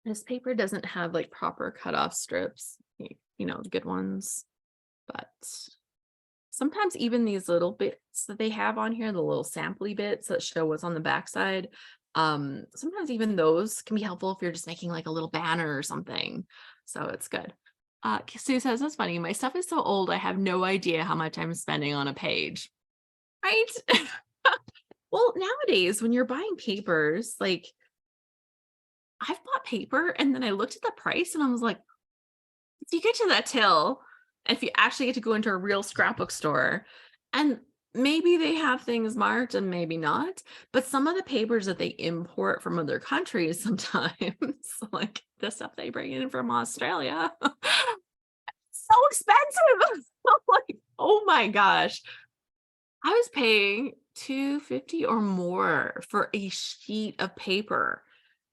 this paper doesn't have like proper cutoff strips, you know, the good ones, but sometimes even these little bits that they have on here, the little sampley bits that show what's on the backside, sometimes even those can be helpful if you're just making like a little banner or something. So it's good. Sue says, that's funny. My stuff is so old, I have no idea how much I'm spending on a page. Right? Well, nowadays, when you're buying papers, like I've bought paper and then I looked at the price and I was like, if you get to that till, if you actually get to go into a real scrapbook store, and maybe they have things marked and maybe not, but some of the papers that they import from other countries sometimes, like the stuff they bring in from Australia, so expensive. I'm like, oh my gosh. I was paying $2.50 or more for a sheet of paper.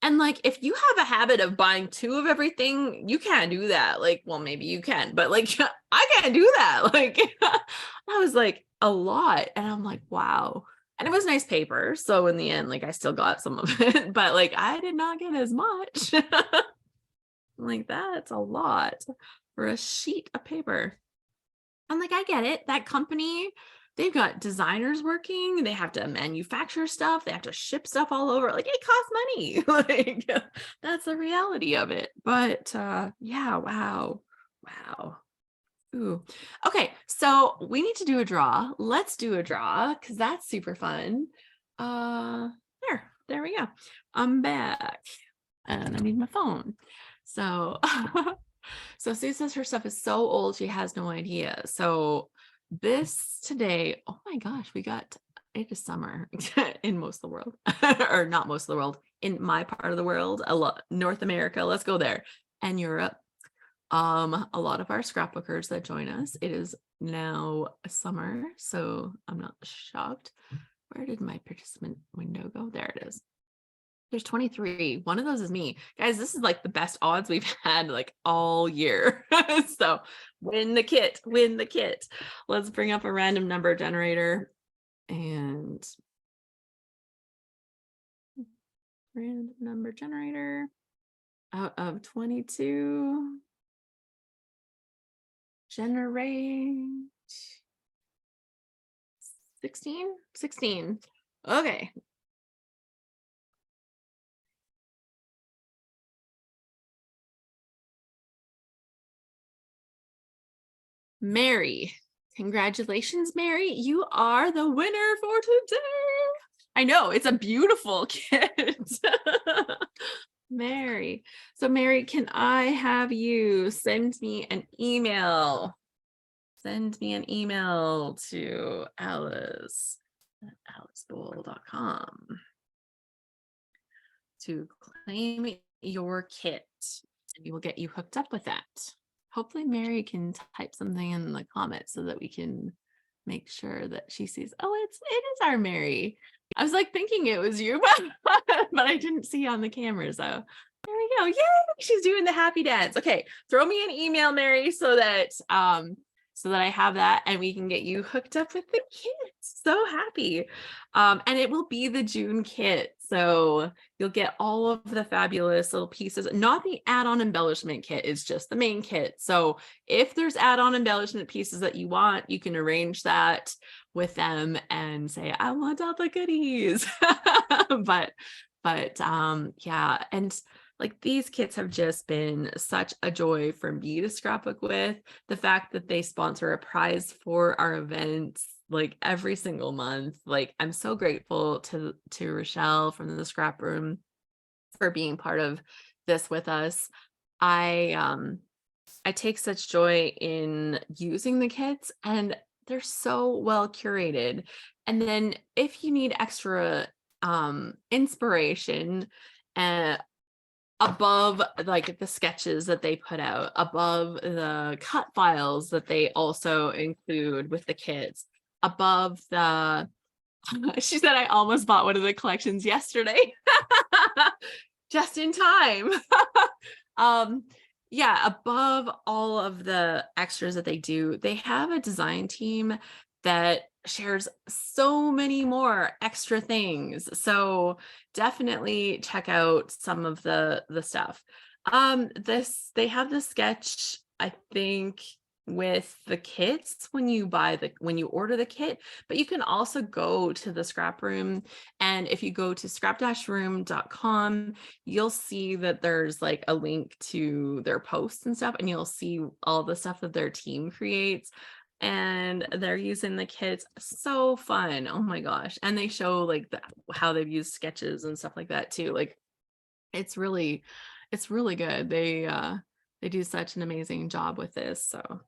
And like, if you have a habit of buying two of everything, you can't do that. Like, well, maybe you can, but like, I can't do that. Like, I was like, a lot. And I'm like, wow. And it was nice paper. So in the end, like, I still got some of it, but like, I did not get as much. Like, that's a lot for a sheet of paper. I'm like, I get it. That company, they've got designers working, they have to manufacture stuff, they have to ship stuff all over. Like, it costs money. Like, that's the reality of it. But yeah, wow. Wow. Ooh. Okay, so we need to do a draw. Let's do a draw because that's super fun. There we go. I'm back. And I need my phone. So so Sue says her stuff is so old, she has no idea. So this today, oh my gosh, it is summer in most of the world, or not most of the world, in my part of the world, a lot, North America, let's go there, and Europe. A lot of our scrapbookers that join us, it is now summer, so I'm not shocked. Where did my participant window go? There it is. There's 23. One of those is me. Guys, this is like the best odds we've had like all year. So win the kit, win the kit. Let's bring up a random number generator and random number generator out of 22. Generate 16. Okay. Mary. Congratulations, Mary. You are the winner for today. I know, it's a beautiful kit. Mary. So Mary, can I have you send me an email? Send me an email to Alice at alicebowl.com to claim your kit. And we will get you hooked up with that. Hopefully Mary can type something in the comments so that we can make sure that she sees, oh, it is our Mary. I was like thinking it was you, but I didn't see on the camera. So there we go. Yay, she's doing the happy dance. Okay, throw me an email, Mary, so that I have that and we can get you hooked up with the kit. So happy. And it will be the June kit. So you'll get all of the fabulous little pieces, not the add-on embellishment kit, is just the main kit. So if there's add-on embellishment pieces that you want, you can arrange that with them and say, I want all the goodies. but yeah, and like these kits have just been such a joy for me to scrapbook with. The fact that they sponsor a prize for our events like every single month. Like I'm so grateful to Rochelle from the Scrap Room for being part of this with us. I take such joy in using the kits, and they're so well curated. And then if you need extra inspiration, uh, above like the sketches that they put out, above the cut files that they also include with the kits, above the she said I almost bought one of the collections yesterday. Just in time. um yeah, above all of the extras that they do, they have a design team that shares so many more extra things. So definitely check out some of the stuff. This they have the sketch, I think, with the kits when you order the kit, but you can also go to the Scrap Room, and if you go to scrap-room.com, you'll see that there's like a link to their posts and stuff, and you'll see all the stuff that their team creates, and they're using the kits. So fun. Oh my gosh. And they show like how they've used sketches and stuff like that too. Like it's really good. They do such an amazing job with this. So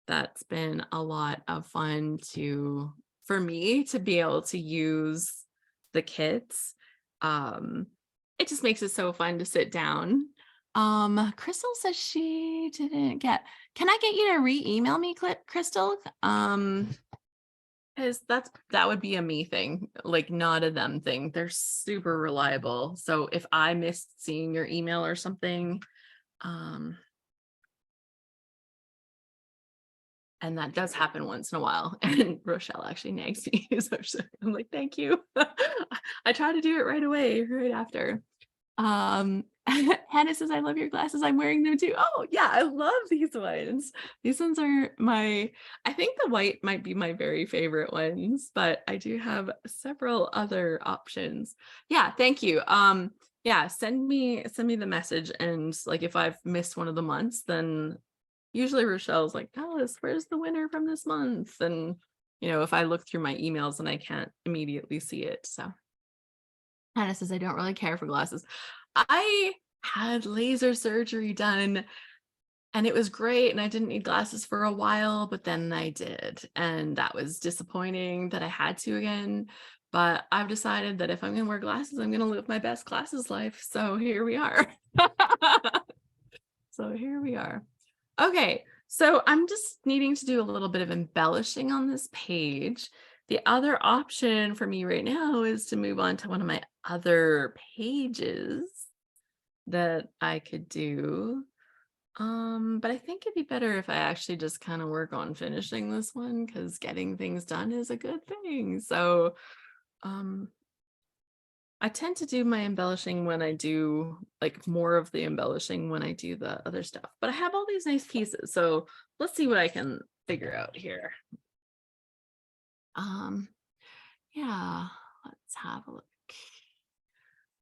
that's been a lot of fun for me to be able to use the kits. It just makes it so fun to sit down. Crystal says she didn't get. Can I get you to re-email me, Crystal? Because that would be a me thing, like not a them thing. They're super reliable. So if I missed seeing your email or something, and that does happen once in a while. And Rochelle actually nags me. So I'm like, thank you. I try to do it right away, right after. Hannah says, I love your glasses. I'm wearing them too. Oh yeah, I love these ones. These ones are I think the white might be my very favorite ones, but I do have several other options. Yeah, thank you. Yeah, send me the message, and like if I've missed one of the months, then usually Rochelle's like, Alice, where's the winner from this month? And if I look through my emails and I can't immediately see it. So Hannah says, I don't really care for glasses. I had laser surgery done and it was great, and I didn't need glasses for a while, but then I did, and that was disappointing that I had to again. But I've decided that if I'm gonna wear glasses, I'm gonna live my best glasses life. So here we are. Okay, so I'm just needing to do a little bit of embellishing on this page. The other option for me right now is to move on to one of my other pages that I could do. But I think it'd be better if I actually just kind of work on finishing this one, because getting things done is a good thing. So I tend to do my embellishing when I do like more of the embellishing when I do the other stuff, but I have all these nice pieces. So let's see what I can figure out here. Yeah, let's have a look.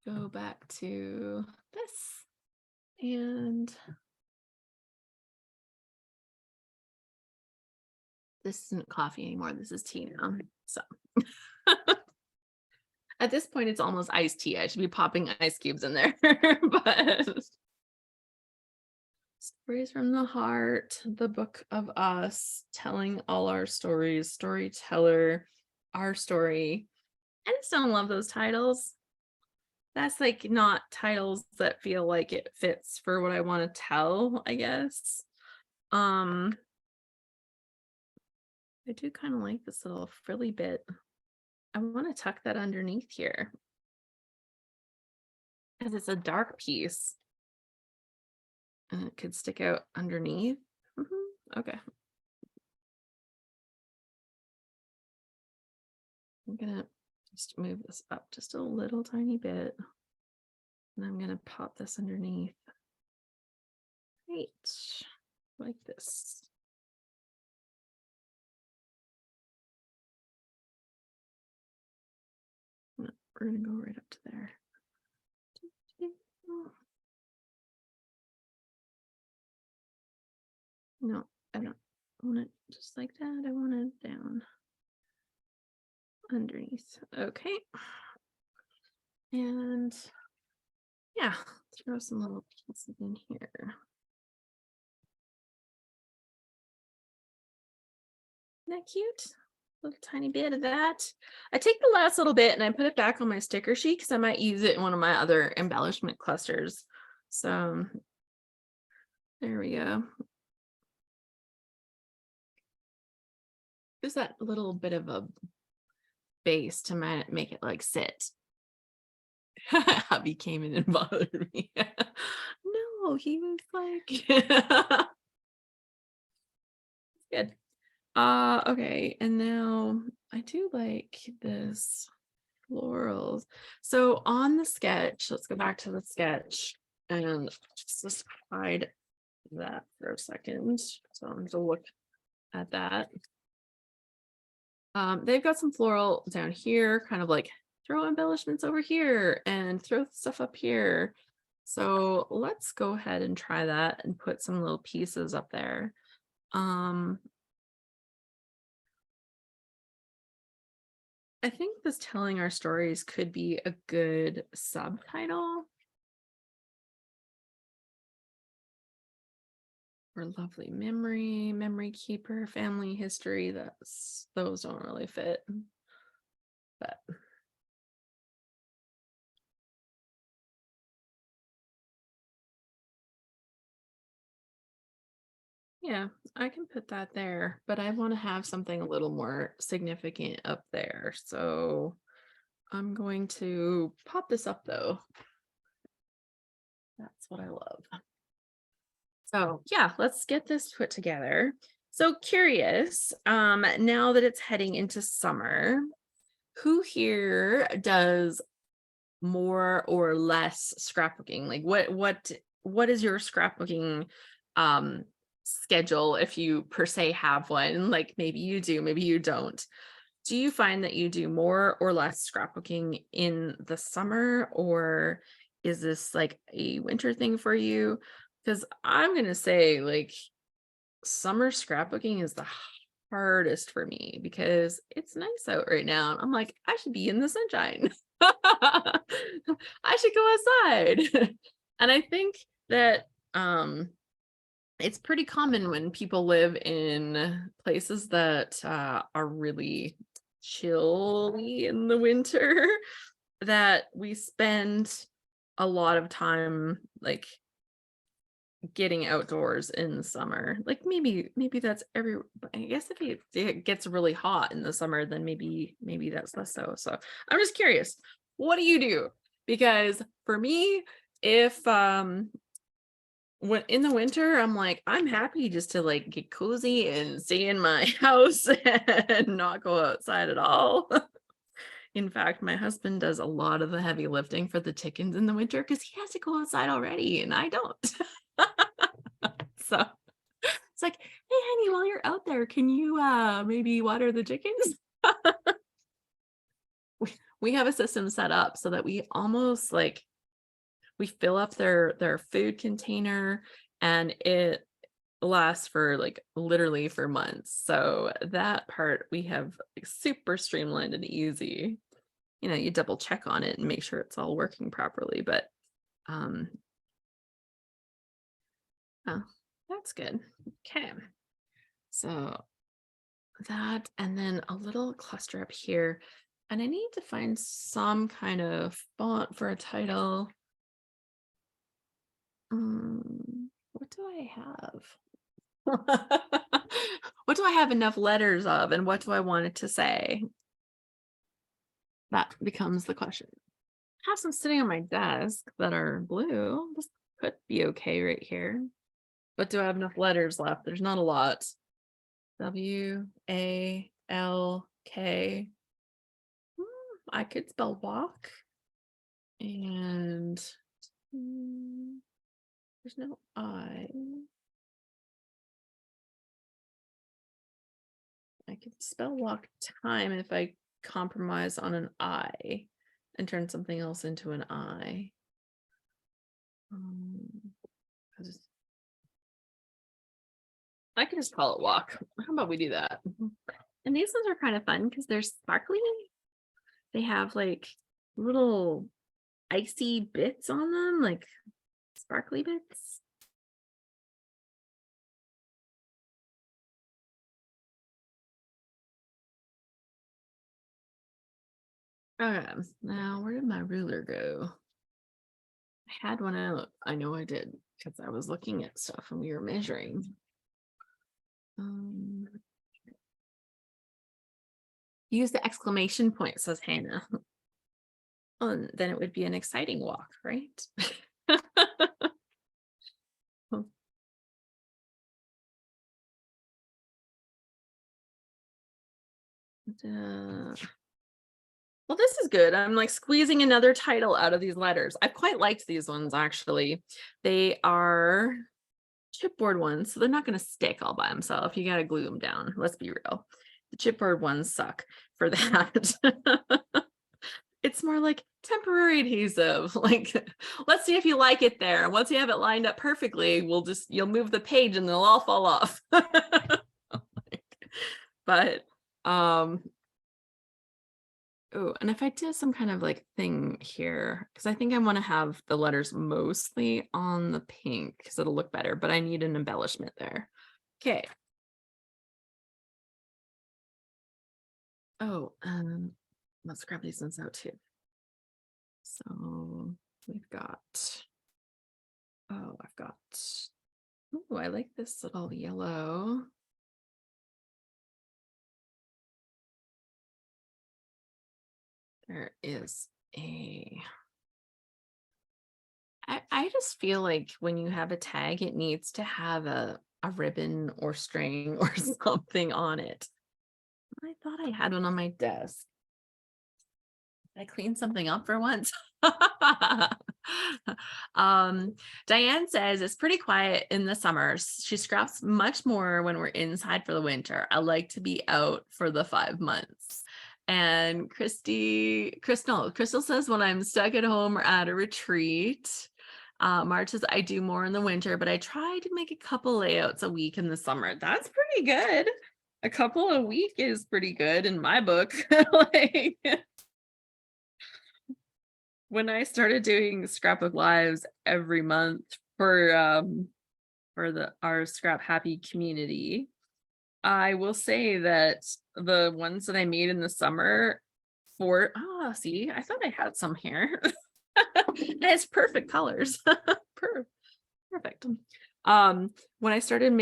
Go back to this, and this isn't coffee anymore. This is tea now. So at this point, it's almost iced tea. I should be popping ice cubes in there, but Stories from the Heart, the Book of Us, Telling All Our Stories, Storyteller, Our Story. I just don't love those titles. That's like not titles that feel like it fits for what I want to tell, I guess. I do kind of like this little frilly bit I want to tuck that underneath here because it's a dark piece and it could stick out underneath. Okay. I'm gonna just move this up just a little tiny bit. And I'm gonna pop this underneath. Right, like this. We're gonna go right up to there. No, I don't want it just like that. I want it down underneath. Okay. And yeah, throw some little pieces in here. Isn't that cute? A little tiny bit of that. I take the last little bit and I put it back on my sticker sheet because I might use it in one of my other embellishment clusters. So there we go. Just that little bit of a base to make it like sit. Hubby came in and bothered me. No, he was like good. Okay, and now I do like this florals. So on the sketch, let's go back to the sketch and just hide that for a second. So I'm going to look at that. They've got some floral down here, kind of like throw embellishments over here and throw stuff up here. So let's go ahead and try that and put some little pieces up there. I think this telling our stories could be a good subtitle. Or lovely memory keeper, family history. Those don't really fit. But yeah, I can put that there, but I want to have something a little more significant up there. So I'm going to pop this up though. That's what I love. So yeah, let's get this put together. So curious, now that it's heading into summer, who here does more or less scrapbooking? Like what is your scrapbooking schedule, if you per se have one? Like maybe you do, maybe you don't. Do you find that you do more or less scrapbooking in the summer, or is this like a winter thing for you? Because I'm gonna say like summer scrapbooking is the hardest for me because it's nice out right now. And I'm like, I should be in the sunshine. I should go outside. And I think that it's pretty common when people live in places that are really chilly in the winter that we spend a lot of time like getting outdoors in the summer. Like maybe that's I guess if it gets really hot in the summer, then maybe that's less so. So I'm just curious, what do you do? Because for me, if when in the winter, I'm like, I'm happy just to like get cozy and stay in my house and not go outside at all. In fact, my husband does a lot of the heavy lifting for the chickens in the winter because he has to go outside already and I don't. So it's like, hey, honey, while you're out there, can you maybe water the chickens? We have a system set up so that we almost like we fill up their food container and it lasts for like literally for months. So that part we have like super streamlined and easy. You know, you double check on it and make sure it's all working properly, but oh, that's good. Okay. So that, and then a little cluster up here. And I need to find some kind of font for a title. What do I have? What do I have enough letters of, and what do I want it to say? That becomes the question. I have some sitting on my desk that are blue. This could be okay right here. But do I have enough letters left? There's not a lot. W-A-L-K. I could spell walk. And there's no I. I could spell walk time if I compromise on an I and turn something else into an I. 'Cause I can just call it walk. How about we do that? And these ones are kind of fun because they're sparkly. They have like little icy bits on them, like sparkly bits. Okay, now where did my ruler go? I had one out. I know I did because I was looking at stuff and we were measuring. Use the exclamation point, says Hannah. Oh, then it would be an exciting walk, right? Well, this is good. I'm like squeezing another title out of these letters. I quite liked these ones actually. They are chipboard ones, so they're not going to stick all by themselves. You got to glue them down. Let's be real. The chipboard ones suck for that. It's more like temporary adhesive. Like, let's see if you like it there. Once you have it lined up perfectly, you'll move the page and they'll all fall off. But, oh, and if I did some kind of like thing here, because I think I want to have the letters mostly on the pink because it'll look better, but I need an embellishment there. Okay. Oh, let's grab these ones out too. So we've got, oh, I've got, oh, I like this little yellow. There is I just feel like when you have a tag, it needs to have a ribbon or string or something on it. I thought I had one on my desk. Did I clean something up for once? Diane says it's pretty quiet in the summers. She scraps much more when we're inside for the winter. I like to be out for the 5 months. And Crystal says when I'm stuck at home or at a retreat. March says I do more in the winter, but I try to make a couple layouts a week in the summer. That's pretty good. A couple a week is pretty good in my book. Like, when I started doing scrapbook lives every month for our scrap happy community, I will say that the ones that I made in the summer see, I thought I had some here. And it's perfect colors. Perfect. When I started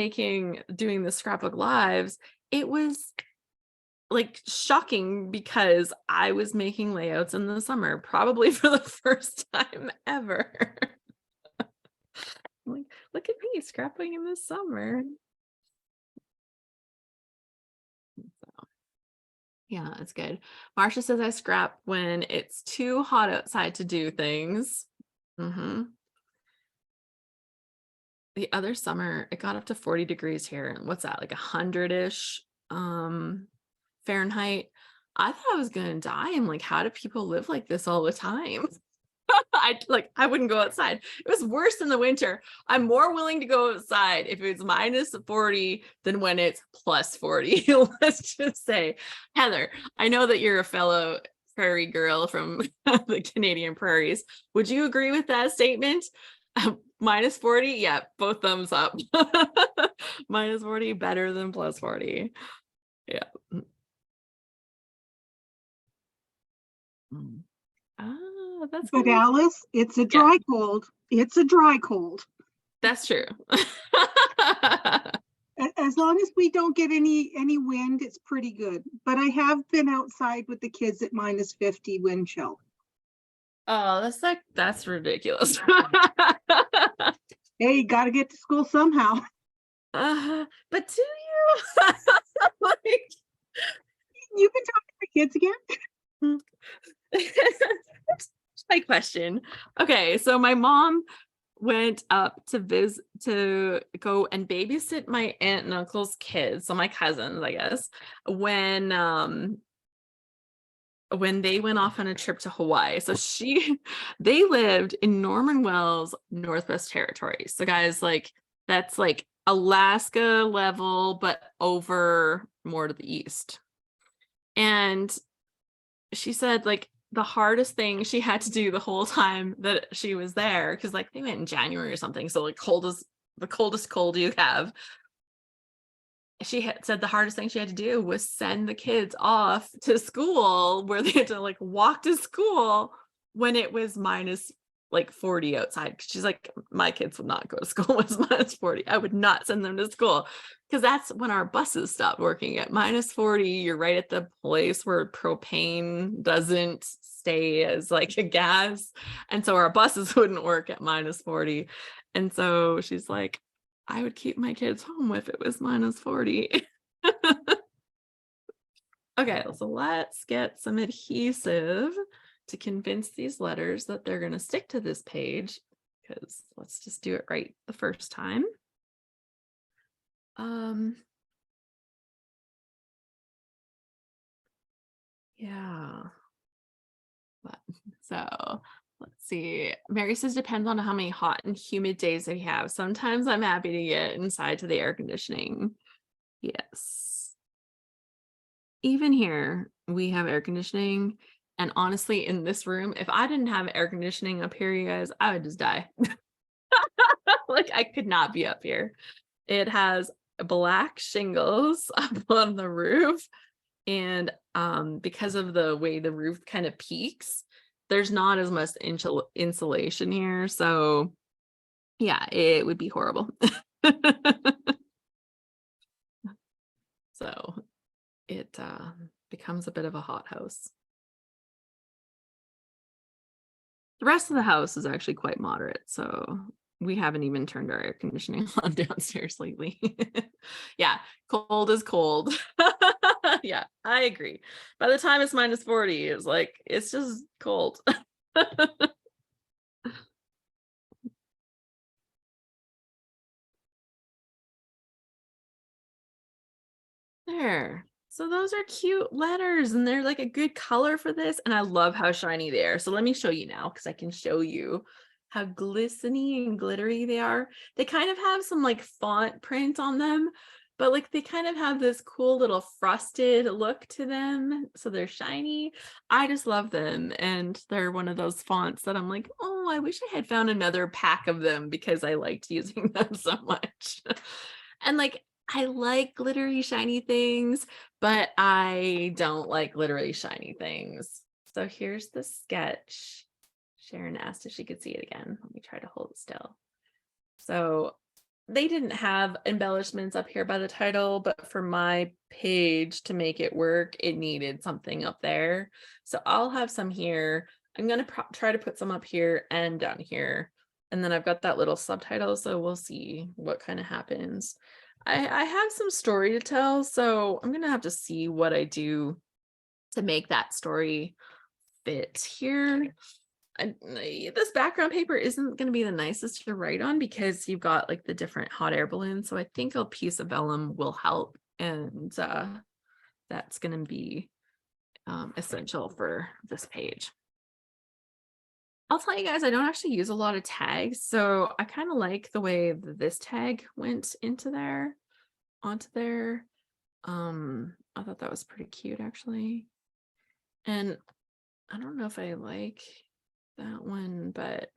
doing the scrapbook lives, it was like shocking because I was making layouts in the summer, probably for the first time ever. Like, look at me scrapping in the summer. So, yeah, it's good. Marcia says I scrap when it's too hot outside to do things. The other summer, it got up to 40 degrees here. And what's that, like 100-ish Fahrenheit? I thought I was gonna die. I'm like, how do people live like this all the time? I wouldn't go outside. It was worse in the winter. I'm more willing to go outside if it's -40 than when it's +40. Let's just say. Heather, I know that you're a fellow prairie girl from the Canadian prairies. Would you agree with that statement? -40, yeah, both thumbs up. -40 better than +40. Yeah. That's But good. Alice, it's a dry cold. It's a dry cold. That's true. As As long as we don't get any wind, it's pretty good. But I have been outside with the kids at -50 wind chill. Oh, that's ridiculous. Hey, got to get to school somehow. But do you? Like, You can talk to the kids again. that's my question. Okay, so my mom went up to go and babysit my aunt and uncle's kids, so my cousins, I guess, when they went off on a trip to Hawaii. So they lived in Norman Wells, Northwest Territories. So guys, like that's like Alaska level, but over more to the east. And she said like the hardest thing she had to do the whole time that she was there, because like they went in January or something, so like the coldest cold you have. She had said the hardest thing she had to do was send the kids off to school, where they had to like walk to school when it was minus like 40 outside. She's like, my kids would not go to school when it's minus 40. I would not send them to school, because that's when our buses stopped working at minus 40. You're right at the place where propane doesn't stay as like a gas. And so our buses wouldn't work at minus 40. And so she's like, I would keep my kids home if it was minus 40. Okay, so let's get some adhesive to convince these letters that they're going to stick to this page, because let's just do it right the first time. Yeah. So let's see. Mary says depends on how many hot and humid days they have. Sometimes I'm happy to get inside to the air conditioning. Yes. Even here, we have air conditioning. And honestly, in this room, if I didn't have air conditioning up here, you guys, I would just die. Like I could not be up here. It has black shingles up on the roof. And because of the way the roof kind of peaks, there's not as much insulation here. So yeah, it would be horrible. So it becomes a bit of a hothouse. The rest of the house is actually quite moderate, so we haven't even turned our air conditioning on downstairs lately. Yeah, cold is cold. Yeah, I agree. By the time it's minus 40, it's like, it's just cold. There. So those are cute letters, and they're like a good color for this. And I love how shiny they are. So let me show you now, because I can show you how glistening and glittery they are. They kind of have some like font print on them, but like they kind of have this cool little frosted look to them. So they're shiny. I just love them. And they're one of those fonts that I'm like, oh, I wish I had found another pack of them, because I liked using them so much. And like, I like glittery shiny things, but I don't like glittery shiny things. So here's the sketch. Sharon asked if she could see it again. Let me try to hold it still. So they didn't have embellishments up here by the title, but for my page to make it work, it needed something up there. So I'll have some here. I'm going to try to put some up here and down here. And then I've got that little subtitle, so we'll see what kind of happens. I have some story to tell, so I'm gonna have to see what I do to make that story fit here. This background paper isn't going to be the nicest to write on, because you've got like the different hot air balloons, so I think a piece of vellum will help, and that's going to be essential for this page. I'll tell you guys, I don't actually use a lot of tags, so I kind of like the way this tag went onto there. I thought that was pretty cute, actually. And I don't know if I like that one, but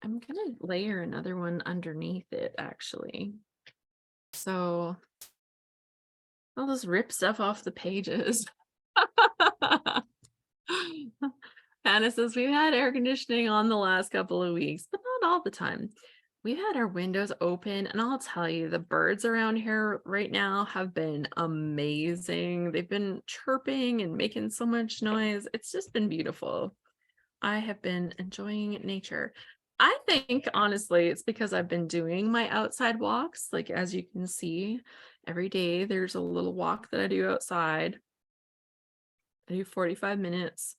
I'm gonna layer another one underneath it, actually. So I'll just rip stuff off the pages. Hannah says we've had air conditioning on the last couple of weeks, but not all the time. we've had our windows open, and I'll tell you, the birds around here right now have been amazing. They've been chirping and making so much noise. It's just been beautiful. I have been enjoying nature. I think honestly, it's because I've been doing my outside walks. Like, as you can see, every day there's a little walk that I do outside. I do 45 minutes.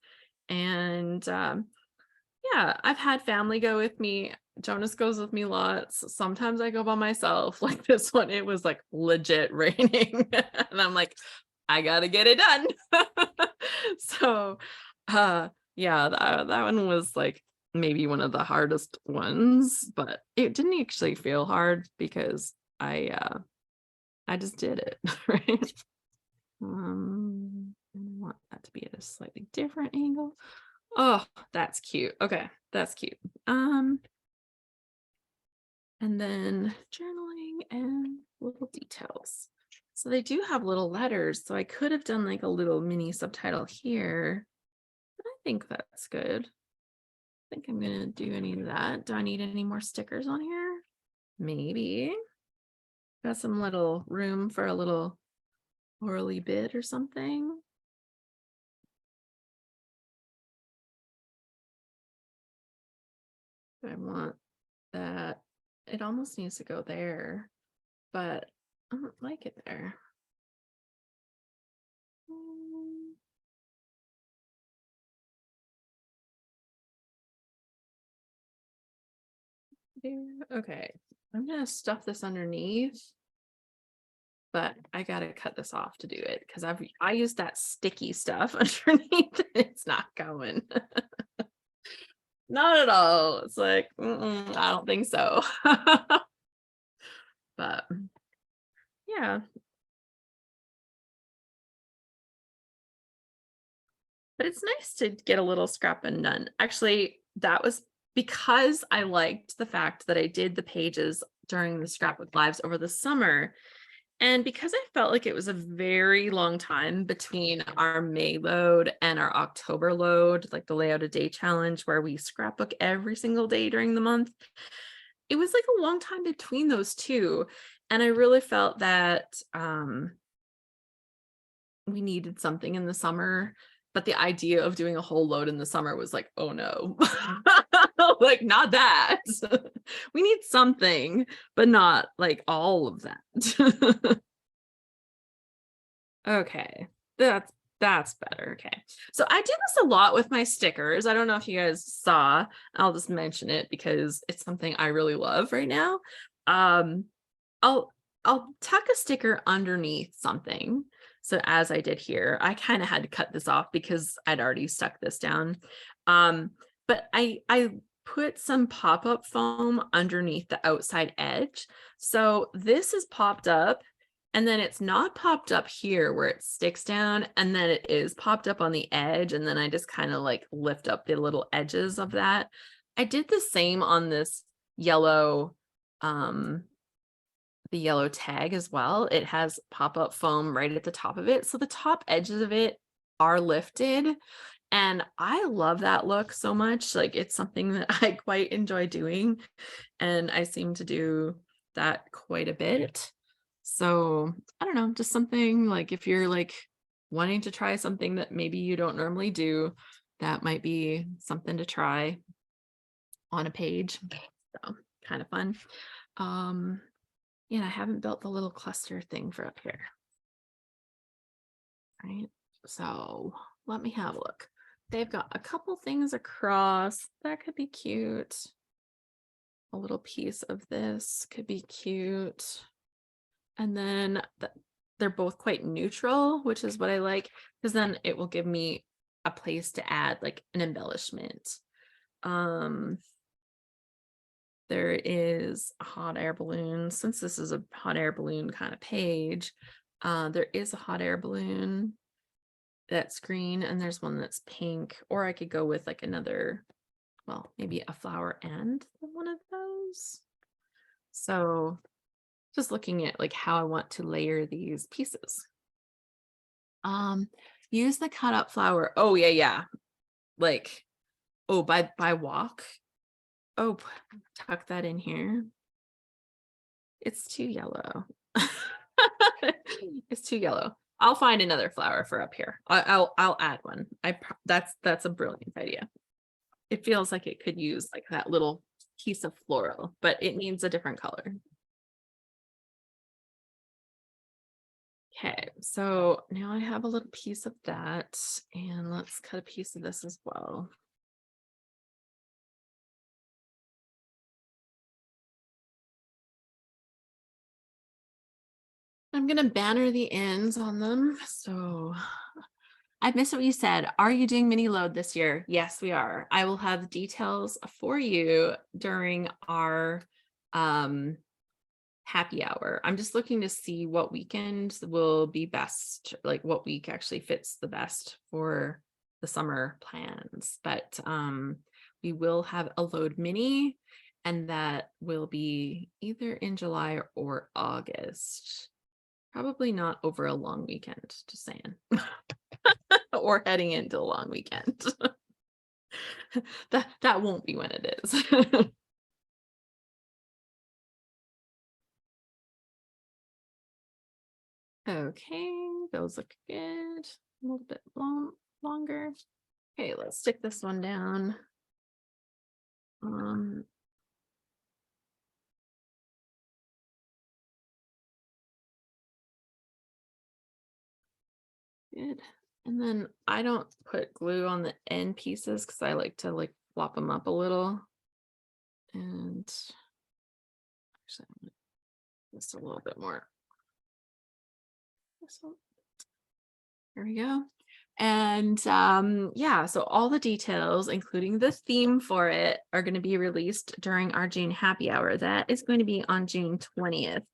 And yeah, I've had family go with me. Jonas goes with me lots. Sometimes I go by myself. Like this one, it was like legit raining. And I'm like, I gotta get it done. So yeah, that one was like maybe one of the hardest ones, but it didn't actually feel hard because I just did it. Right. I want that to be at a slightly different angle. Oh, that's cute. Okay, that's cute. And then journaling and little details. So they do have little letters, so I could have done like a little mini subtitle here. But I think that's good. I think I'm gonna do any of that. Do I need any more stickers on here? Maybe. Got some little room for a little orally bit or something. I want that. It almost needs to go there, but I don't like it there. Okay, I'm gonna stuff this underneath, but I gotta cut this off to do it because I used that sticky stuff underneath. It's not going. Not at all. It's like, I don't think so. But yeah. But it's nice to get a little scrapping done. Actually, that was because I liked the fact that I did the pages during the scrapbook lives over the summer. And because I felt like it was a very long time between our May load and our October load, like the layout a day challenge where we scrapbook every single day during the month, it was like a long time between those two. And I really felt that we needed something in the summer, but the idea of doing a whole load in the summer was like, oh no, like not that. We need something, but not like all of that. Okay, that's better. Okay, so I do this a lot with my stickers. I don't know if you guys saw. I'll just mention it because it's something I really love right now. Um, I'll tuck a sticker underneath something. So as I did here, I kind of had to cut this off because I'd already stuck this down. But I put some pop-up foam underneath the outside edge. So this is popped up, and then it's not popped up here where it sticks down, and then it is popped up on the edge, and then I just kind of like lift up the little edges of that. I did the same on this yellow the yellow tag as well. It has pop-up foam right at the top of it. So the top edges of it are lifted. And I love that look so much. Like it's something that I quite enjoy doing. And I seem to do that quite a bit. So I don't know, just something like if you're like wanting to try something that maybe you don't normally do, that might be something to try on a page. So kind of fun. And I haven't built the little cluster thing for up here. Right. So let me have a look. They've got a couple things across. That could be cute. A little piece of this could be cute. And then they're both quite neutral, which is what I like, because then it will give me a place to add like an embellishment. There is a hot air balloon. Since this is a hot air balloon kind of page, there is a hot air balloon that's green, and there's one that's pink, or I could go with like another, well, maybe a flower and one of those. So just looking at like how I want to layer these pieces. Use the cut up flower. Oh yeah. Like, oh, by walk. Oh, tuck that in here. It's too yellow. It's too yellow. I'll find another flower for up here. I'll add one. That's a brilliant idea. It feels like it could use like that little piece of floral, but it needs a different color. Okay, so now I have a little piece of that, and let's cut a piece of this as well. I'm gonna banner the ends on them. So I missed what you said. Are you doing mini load this year? Yes, we are. I will have details for you during our happy hour. I'm just looking to see what weekend will be best, like what week actually fits the best for the summer plans. But we will have a load mini, and that will be either in July or August. Probably not over a long weekend, just saying. Or heading into a long weekend. That won't be when it is. Okay, those look good. A little bit longer. Okay, let's stick this one down. Good. And then I don't put glue on the end pieces because I like to like flop them up a little. And actually, I'm gonna just a little bit more. There we go. And yeah, so all the details, including the theme for it, are going to be released during our June happy hour. That is going to be on June 20th.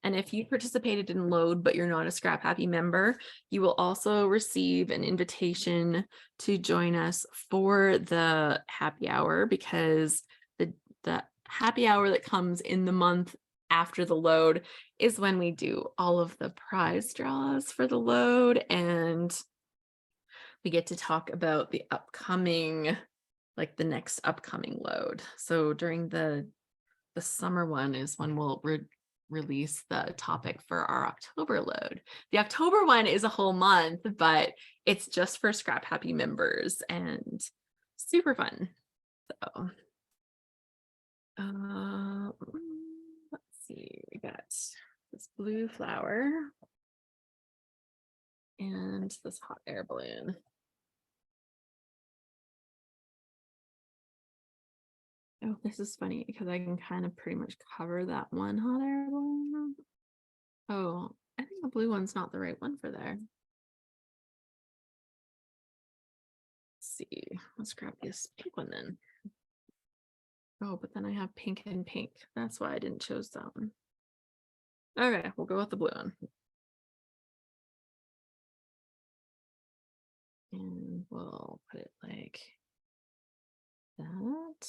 And if you participated in Load, but you're not a Scrap Happy member, you will also receive an invitation to join us for the happy hour, because the happy hour that comes in the month after the Load is when we do all of the prize draws for the Load, and we get to talk about the upcoming, like the next upcoming Load. So during the summer one is when we'll release the topic for our October Load. The October one is a whole month, but it's just for Scrap Happy members and super fun. So let's see, we got this blue flower and this hot air balloon. Oh, this is funny because I can kind of pretty much cover that one hot air balloon. Oh, I think the blue one's not the right one for there. Let's see, let's grab this pink one then. Oh, but then I have pink and pink. That's why I didn't choose that one. Okay, we'll go with the blue one. And we'll put it like that.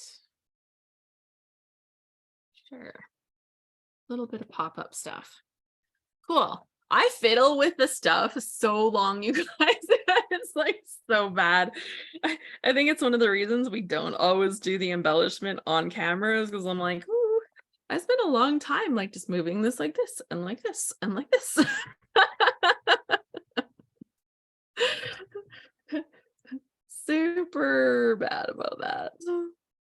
Sure. A little bit of pop-up stuff. Cool. I fiddle with the stuff so long, you guys. It's like so bad. I think it's one of the reasons we don't always do the embellishment on cameras, because I'm like, ooh, I spent a long time like just moving this like this and like this and like this. Super bad about that.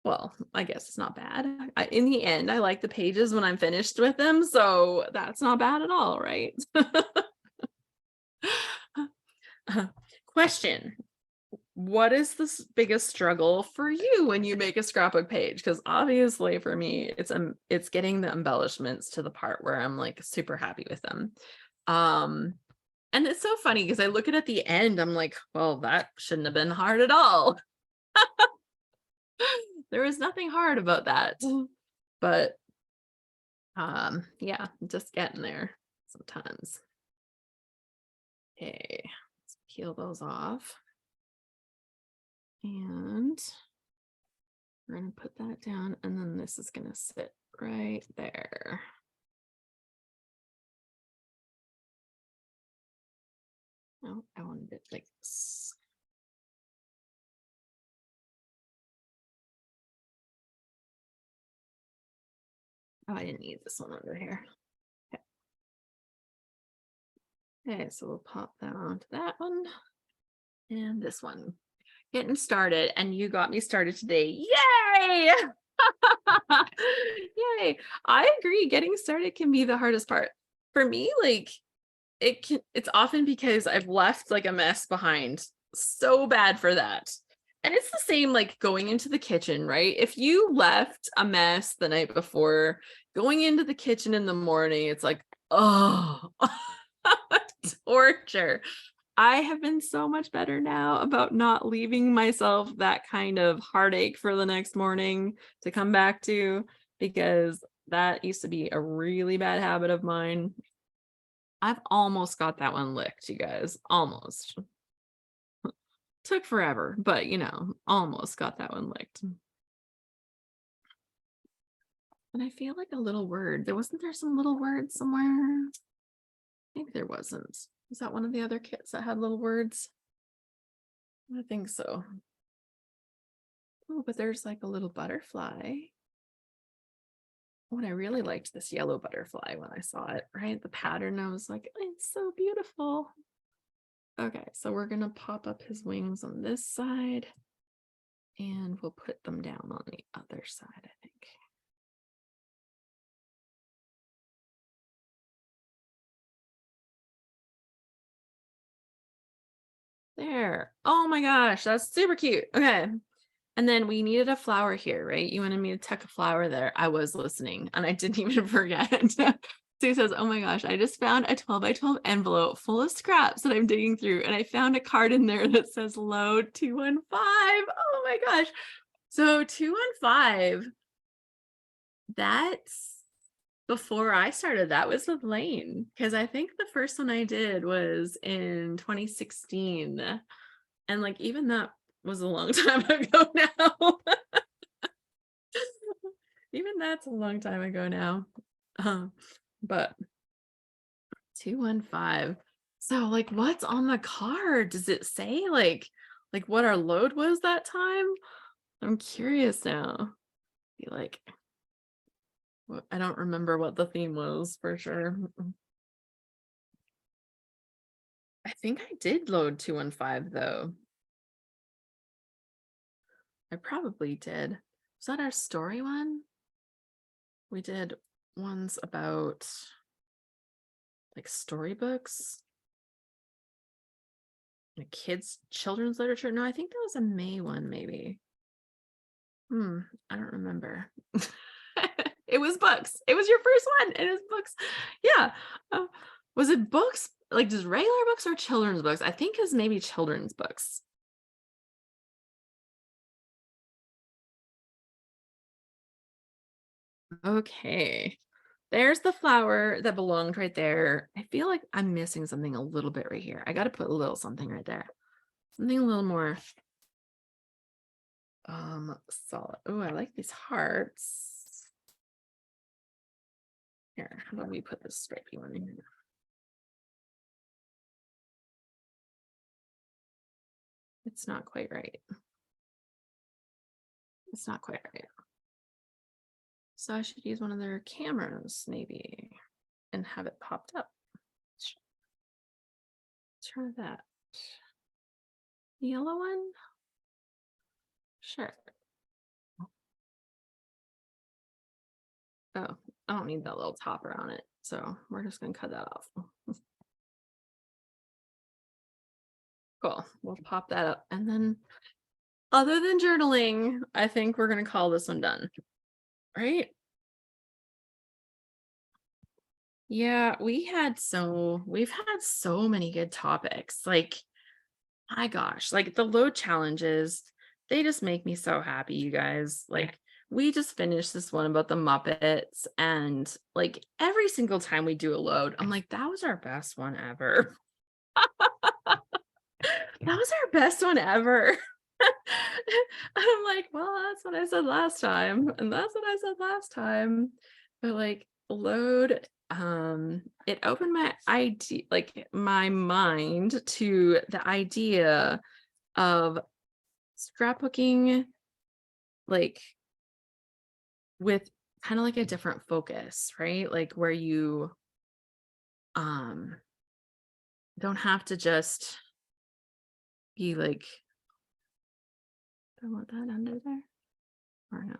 Well, I guess it's not bad. In the end, I like the pages when I'm finished with them, so that's not bad at all, right? Question. What is the biggest struggle for you when you make a scrapbook page? Because obviously for me, it's getting the embellishments to the part where I'm like super happy with them. And it's so funny because I look at the end, I'm like, well, that shouldn't have been hard at all. There was nothing hard about that. But yeah, just getting there sometimes. Okay, let's peel those off. And we're going to put that down, and then this is going to sit right there. Oh, I wanted it like this. Oh, I didn't need this one under here. Okay, so we'll pop that onto that one and this one. Getting started, and you got me started today. Yay! Yay! I agree. Getting started can be the hardest part for me. Like it's often because I've left like a mess behind. So bad for that. And it's the same like going into the kitchen, right? If you left a mess the night before, going into the kitchen in the morning, it's like, oh, torture. I have been so much better now about not leaving myself that kind of heartache for the next morning to come back to, because that used to be a really bad habit of mine. I've almost got that one licked, you guys. Almost. Took forever, but you know, almost got that one licked. And I feel like a little word. Wasn't there some little word somewhere? I think there wasn't. Was that one of the other kits that had little words? I think so. Oh, but there's like a little butterfly. Oh, and I really liked this yellow butterfly when I saw it, right? The pattern, I was like, it's so beautiful. Okay, so we're gonna pop up his wings on this side and we'll put them down on the other side, I think. There. Oh my gosh, that's super cute. Okay. And then we needed a flower here, right? You wanted me to tuck a flower there. I was listening and I didn't even forget. Sue says, oh my gosh, I just found a 12 by 12 envelope full of scraps that I'm digging through. And I found a card in there that says load 215. Oh my gosh. So 215, that's before I started. That was with Lane, because I think the first one I did was in 2016. And like, even that was a long time ago now. Even that's a long time ago now. But 215. So like, what's on the card? Does it say like what our load was that time? I'm curious now. Be like, well, I don't remember what the theme was for sure. I think I did load 215 though. I probably did. Was that our story one? We did ones about like storybooks, like children's literature. No, I think that was a May one, maybe. I don't remember. It was books. It was your first one. It was books. Yeah. Was it books? Like just regular books or children's books? I think it was maybe children's books. Okay. There's the flower that belonged right there. I feel like I'm missing something a little bit right here. I got to put a little something right there. Something a little more solid. Oh, I like these hearts. Here, how about we put this stripy one in here? It's not quite right. It's not quite right. So I should use one of their cameras maybe and have it popped up. Try that. Yellow one? Sure. Oh, I don't need that little topper on it. So we're just going to cut that off. Cool. We'll pop that up. And then other than journaling, I think we're going to call this one done. Right? Yeah, we've had so many good topics. Like, my gosh, like the load challenges, they just make me so happy, you guys. Like, we just finished this one about the Muppets, and like every single time we do a load, I'm like, that was our best one ever. That was our best one ever. I'm like, well, that's what I said last time, and that's what I said last time. But like load, it opened my idea, like my mind to the idea of scrapbooking, like with kind of like a different focus, right? Like where you don't have to just be like, I want that under there or no.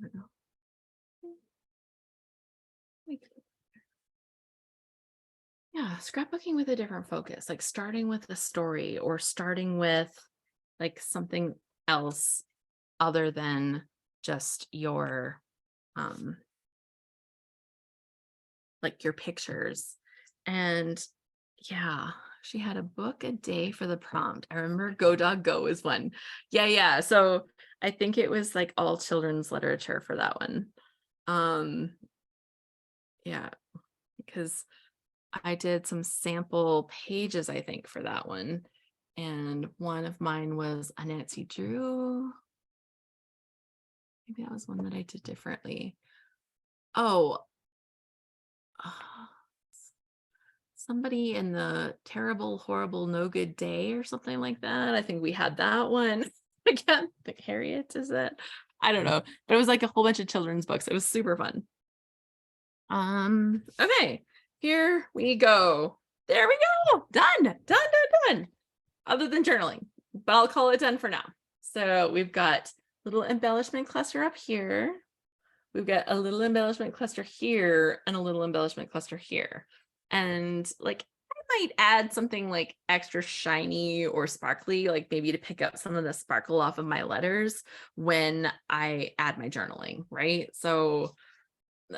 Or no. Yeah, scrapbooking with a different focus, like starting with a story or starting with like something else other than just your like your pictures. And yeah, she had a book a day for the prompt. I remember Go Dog Go is one. Yeah. So I think it was like all children's literature for that one. Yeah, because I did some sample pages, I think, for that one. And one of mine was a Nancy Drew. Maybe that was one that I did differently. Oh, somebody in the terrible, horrible, no good day or something like that. I think we had that one. I can't think Harriet, is it? I don't know. But it was like a whole bunch of children's books. It was super fun. Okay, here we go. There we go. Done. Other than journaling, but I'll call it done for now. So we've got little embellishment cluster up here. We've got a little embellishment cluster here and a little embellishment cluster here. And like, I might add something like extra shiny or sparkly, like maybe to pick up some of the sparkle off of my letters when I add my journaling, right? So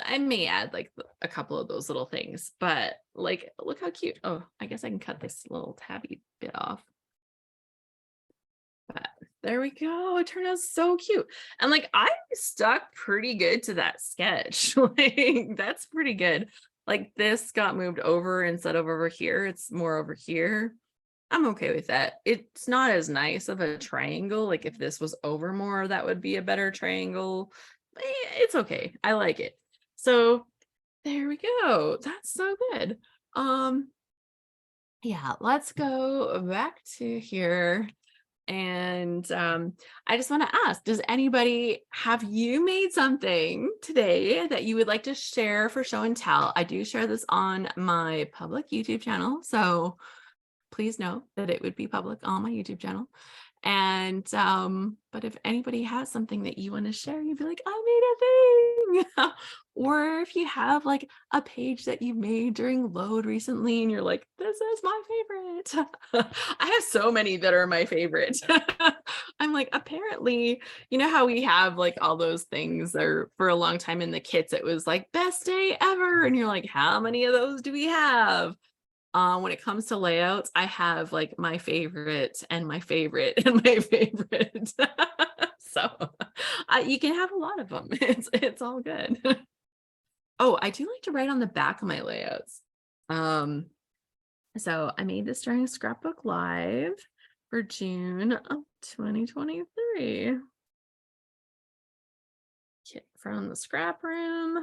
I may add like a couple of those little things, but like, look how cute. Oh, I guess I can cut this little tabby bit off. But there we go. It turned out so cute. And like I stuck pretty good to that sketch. Like that's pretty good. Like this got moved over instead of over here. It's more over here. I'm okay with that. It's not as nice of a triangle. Like if this was over more, that would be a better triangle. It's okay. I like it. So there we go. That's so good. Yeah, let's go back to here. And I just want to ask, does anybody, have you made something today that you would like to share for show and tell? I do share this on my public YouTube channel, so please know that it would be public on my YouTube channel. And but if anybody has something that you want to share, you'd be like, I made a thing. Or if you have like a page that you made during load recently and you're like, this is my favorite. I have so many that are my favorite. I'm like, apparently, you know how we have like all those things, or for a long time in the kits it was like best day ever, and you're like, how many of those do we have? When it comes to layouts, I have like my favorite and my favorite and my favorite. So you can have a lot of them. It's all good. Oh, I do like to write on the back of my layouts. So I made this during Scrapbook Live for June of 2023. Kit from the ScrapRoom.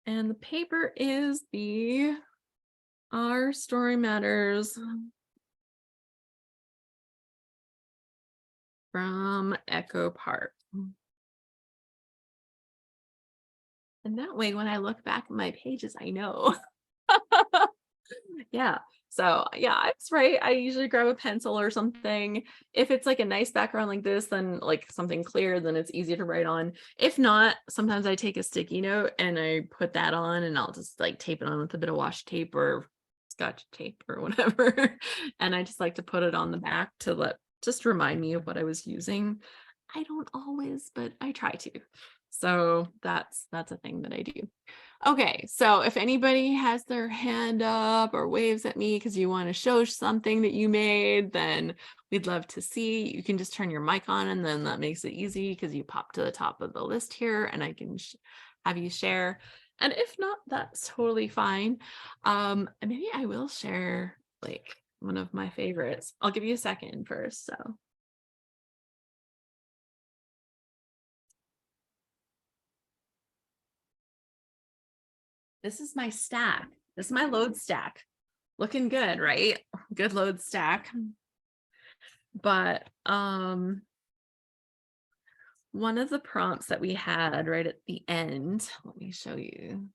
And the paper is the Our Story Matters from Echo Park. And that way, when I look back at my pages, I know. Yeah. So yeah, I was right. I usually grab a pencil or something. If it's like a nice background like this, then like something clear, then it's easy to write on. If not, sometimes I take a sticky note and I put that on, and I'll just like tape it on with a bit of washi tape or Scotch tape or whatever. And I just like to put it on the back to just remind me of what I was using. I don't always, but I try to. So that's a thing that I do. Okay, so if anybody has their hand up or waves at me because you want to show something that you made, then we'd love to see. You can just turn your mic on, and then that makes it easy because you pop to the top of the list here and I can have you share. And if not, that's totally fine. Maybe I will share like one of my favorites. I'll give you a second first. So. This is my stack. This is my load stack. Looking good, right? Good load stack. But one of the prompts that we had right at the end, let me show you.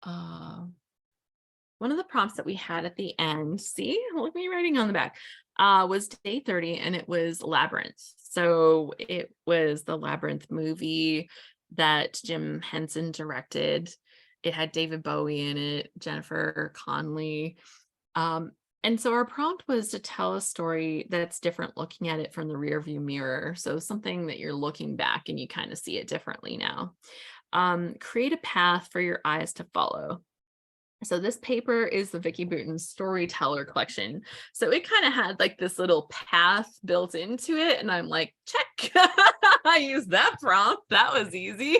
One of the prompts that we had at the end, see, look at me writing on the back, was day 30, and it was Labyrinth. So it was the Labyrinth movie that Jim Henson directed. It had David Bowie in it, Jennifer Connelly. And so our prompt was to tell a story that's different looking at it from the rear view mirror. So something that you're looking back and you kind of see it differently now. Create a path for your eyes to follow. So this paper is the Vicky Bouton Storyteller Collection. So it kind of had like this little path built into it. And I'm like, check, I used that prompt. That was easy.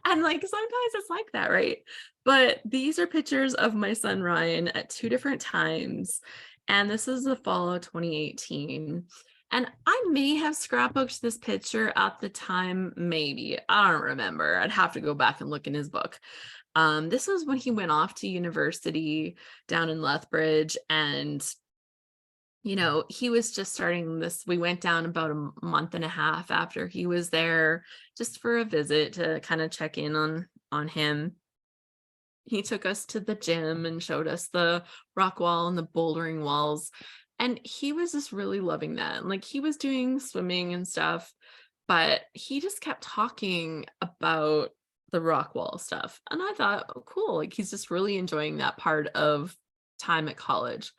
And like, sometimes it's like that, right? But these are pictures of my son Ryan at 2 different times. And this is the fall of 2018. And I may have scrapbooked this picture at the time, maybe. I don't remember. I'd have to go back and look in his book. This was when he went off to university down in Lethbridge, and he was just starting this. We went down about a month and a half after he was there, just for a visit to kind of check in on him. He took us to the gym and showed us the rock wall and the bouldering walls, and he was just really loving that. And like, he was doing swimming and stuff, but he just kept talking about the rock wall stuff. And I thought, oh, cool. Like, he's just really enjoying that part of time at college.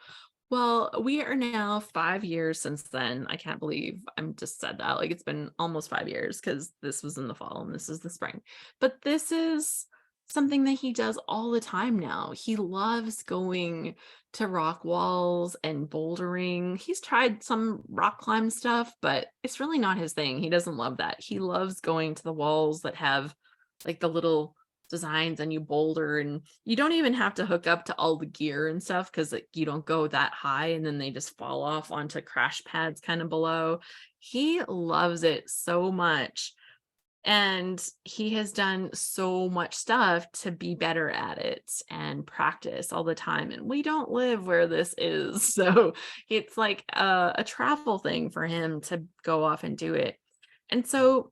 Well, we are now 5 years since then. I can't believe I'm just said that. Like, it's been almost 5 years, because this was in the fall and this is the spring. But this is something that he does all the time now. He loves going to rock walls and bouldering. He's tried some rock climb stuff, but it's really not his thing. He doesn't love that. He loves going to the walls that have like the little designs, and you boulder, and you don't even have to hook up to all the gear and stuff, because you don't go that high and then they just fall off onto crash pads kind of below. He loves it so much, and he has done so much stuff to be better at it and practice all the time. And we don't live where this is, so it's like a travel thing for him to go off and do it. And so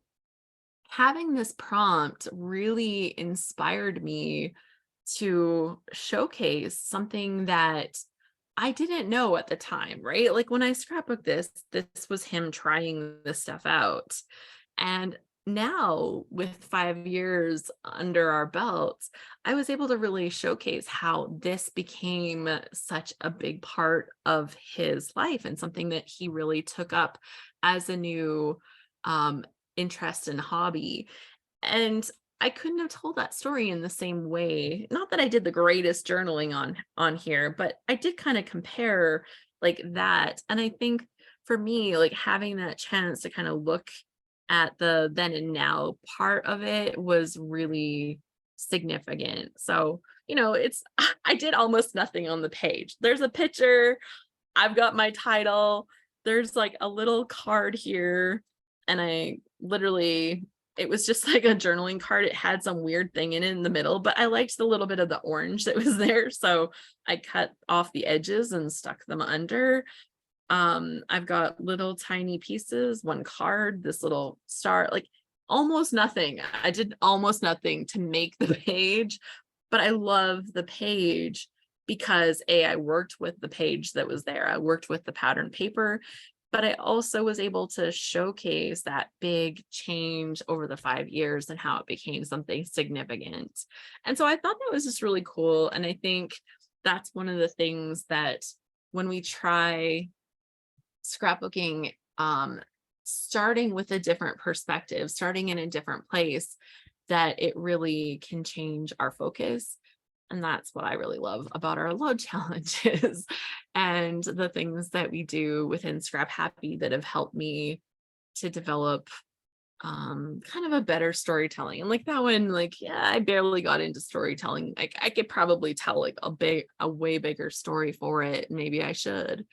having this prompt really inspired me to showcase something that I didn't know at the time, right? Like, when I scrapbooked this was him trying this stuff out. And now, with 5 years under our belts, I was able to really showcase how this became such a big part of his life, and something that he really took up as a new interest and hobby. And I couldn't have told that story in the same way. Not that I did the greatest journaling on here, but I did kind of compare like that. And I think for me, like, having that chance to kind of look at the then and now part of it was really significant. So, it's I did almost nothing on the page. There's a picture, I've got my title, there's like a little card here, and I literally, it was just like a journaling card. It had some weird thing in it in the middle, but I liked the little bit of the orange that was there. So I cut off the edges and stuck them under. I've got little tiny pieces, one card, this little star, like almost nothing. I did almost nothing to make the page, but I love the page because I worked with the page that was there. I worked with the pattern paper, but I also was able to showcase that big change over the 5 years and how it became something significant. And so I thought that was just really cool. And I think that's one of the things that when we try scrapbooking, starting with a different perspective, starting in a different place, that it really can change our focus. And that's what I really love about our load challenges and the things that we do within Scrap Happy that have helped me to develop kind of a better storytelling. And like that one, like, yeah, I barely got into storytelling. Like, I could probably tell like a way bigger story for it. Maybe I should.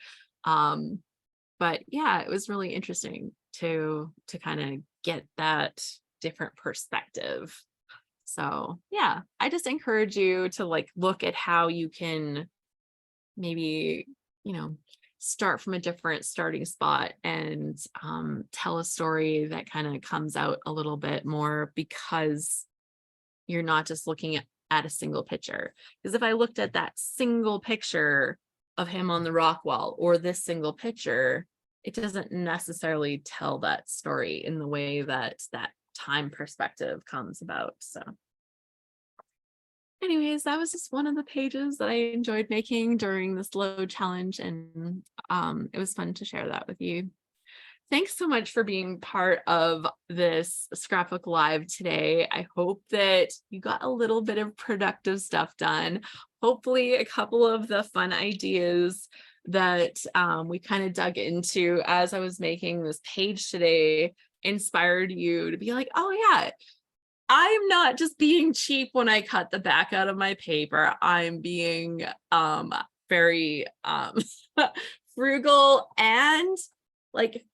But yeah, it was really interesting to kind of get that different perspective. So yeah, I just encourage you to like look at how you can maybe, start from a different starting spot and tell a story that kind of comes out a little bit more, because you're not just looking at a single picture. Because if I looked at that single picture of him on the rock wall, or this single picture, it doesn't necessarily tell that story in the way that that time perspective comes about. So anyways, that was just one of the pages that I enjoyed making during this load challenge, and it was fun to share that with you. Thanks so much for being part of this Scrapbook Live today. I hope that you got a little bit of productive stuff done. Hopefully a couple of the fun ideas that we kind of dug into as I was making this page today inspired you to be like, oh yeah, I'm not just being cheap when I cut the back out of my paper. I'm being very frugal, and like,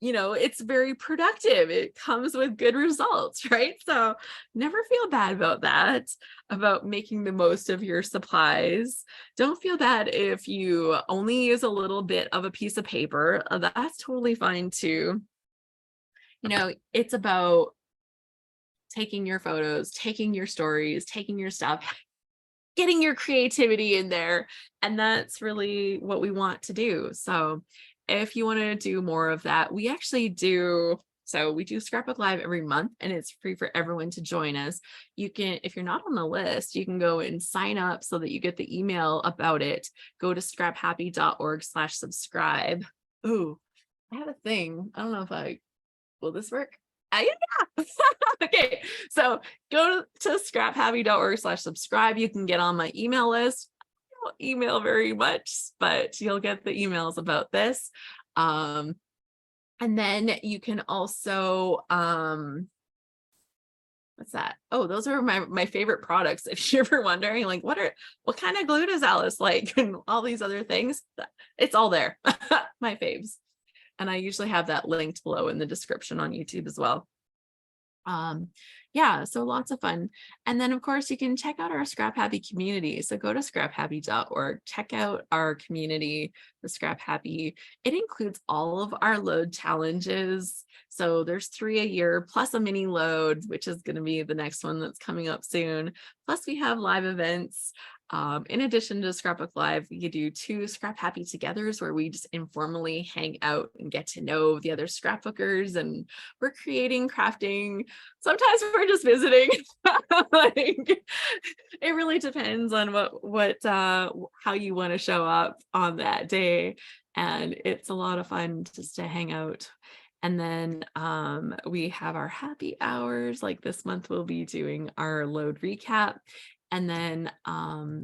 you know, it's very productive. It comes with good results, right? So never feel bad about that, about making the most of your supplies. Don't feel bad if you only use a little bit of a piece of paper. That's totally fine too. You know, it's about taking your photos, taking your stories, taking your stuff, getting your creativity in there. And that's really what we want to do. So if you want to do more of that, we actually do. So we do Scrapbook Live every month, and it's free for everyone to join us. You can, if you're not on the list, you can go and sign up so that you get the email about it. Go to scraphappy.org/subscribe. Ooh, I have a thing. I don't know if will this work? Yeah. Okay, so go to scraphappy.org/subscribe. You can get on my email list. I don't email very much, but you'll get the emails about this. And then you can also what's that? Oh, those are my favorite products. If you're ever wondering, like, what kind of glue does Alice like, and all these other things, it's all there. My faves. And I usually have that linked below in the description on YouTube as well. Yeah, so lots of fun. And then of course you can check out our Scrap Happy community. So go to scraphappy.org, check out our community, the Scrap Happy. It includes all of our load challenges. So there's 3 a year plus a mini load, which is going to be the next one that's coming up soon. Plus we have live events. In addition to Scrapbook Live, we do 2 Scrap Happy Togethers where we just informally hang out and get to know the other scrapbookers, and we're creating, crafting. Sometimes we're just visiting. Like, it really depends on how you want to show up on that day, and it's a lot of fun just to hang out. And then we have our happy hours. Like this month, we'll be doing our load recap. And then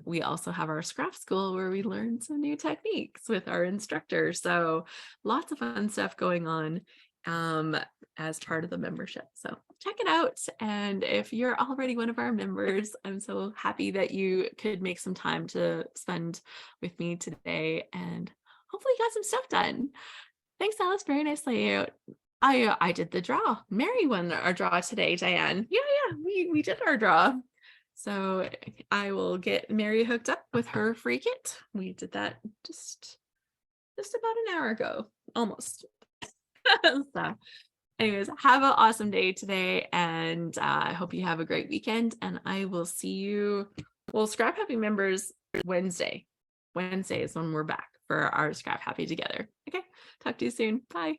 we also have our scrap school where we learn some new techniques with our instructor. So lots of fun stuff going on as part of the membership. So check it out. And if you're already one of our members, I'm so happy that you could make some time to spend with me today, and hopefully you got some stuff done. Thanks, Alice. Very nice layout. I did the draw. Mary won our draw today, Diane. Yeah, we did our draw. So I will get Mary hooked up with her free kit. We did that just about an hour ago, almost. So anyways, have an awesome day today, and I hope you have a great weekend, and I will see you, well, Scrap Happy members, Wednesday is when we're back for our Scrap Happy together. Okay, talk to you soon. Bye.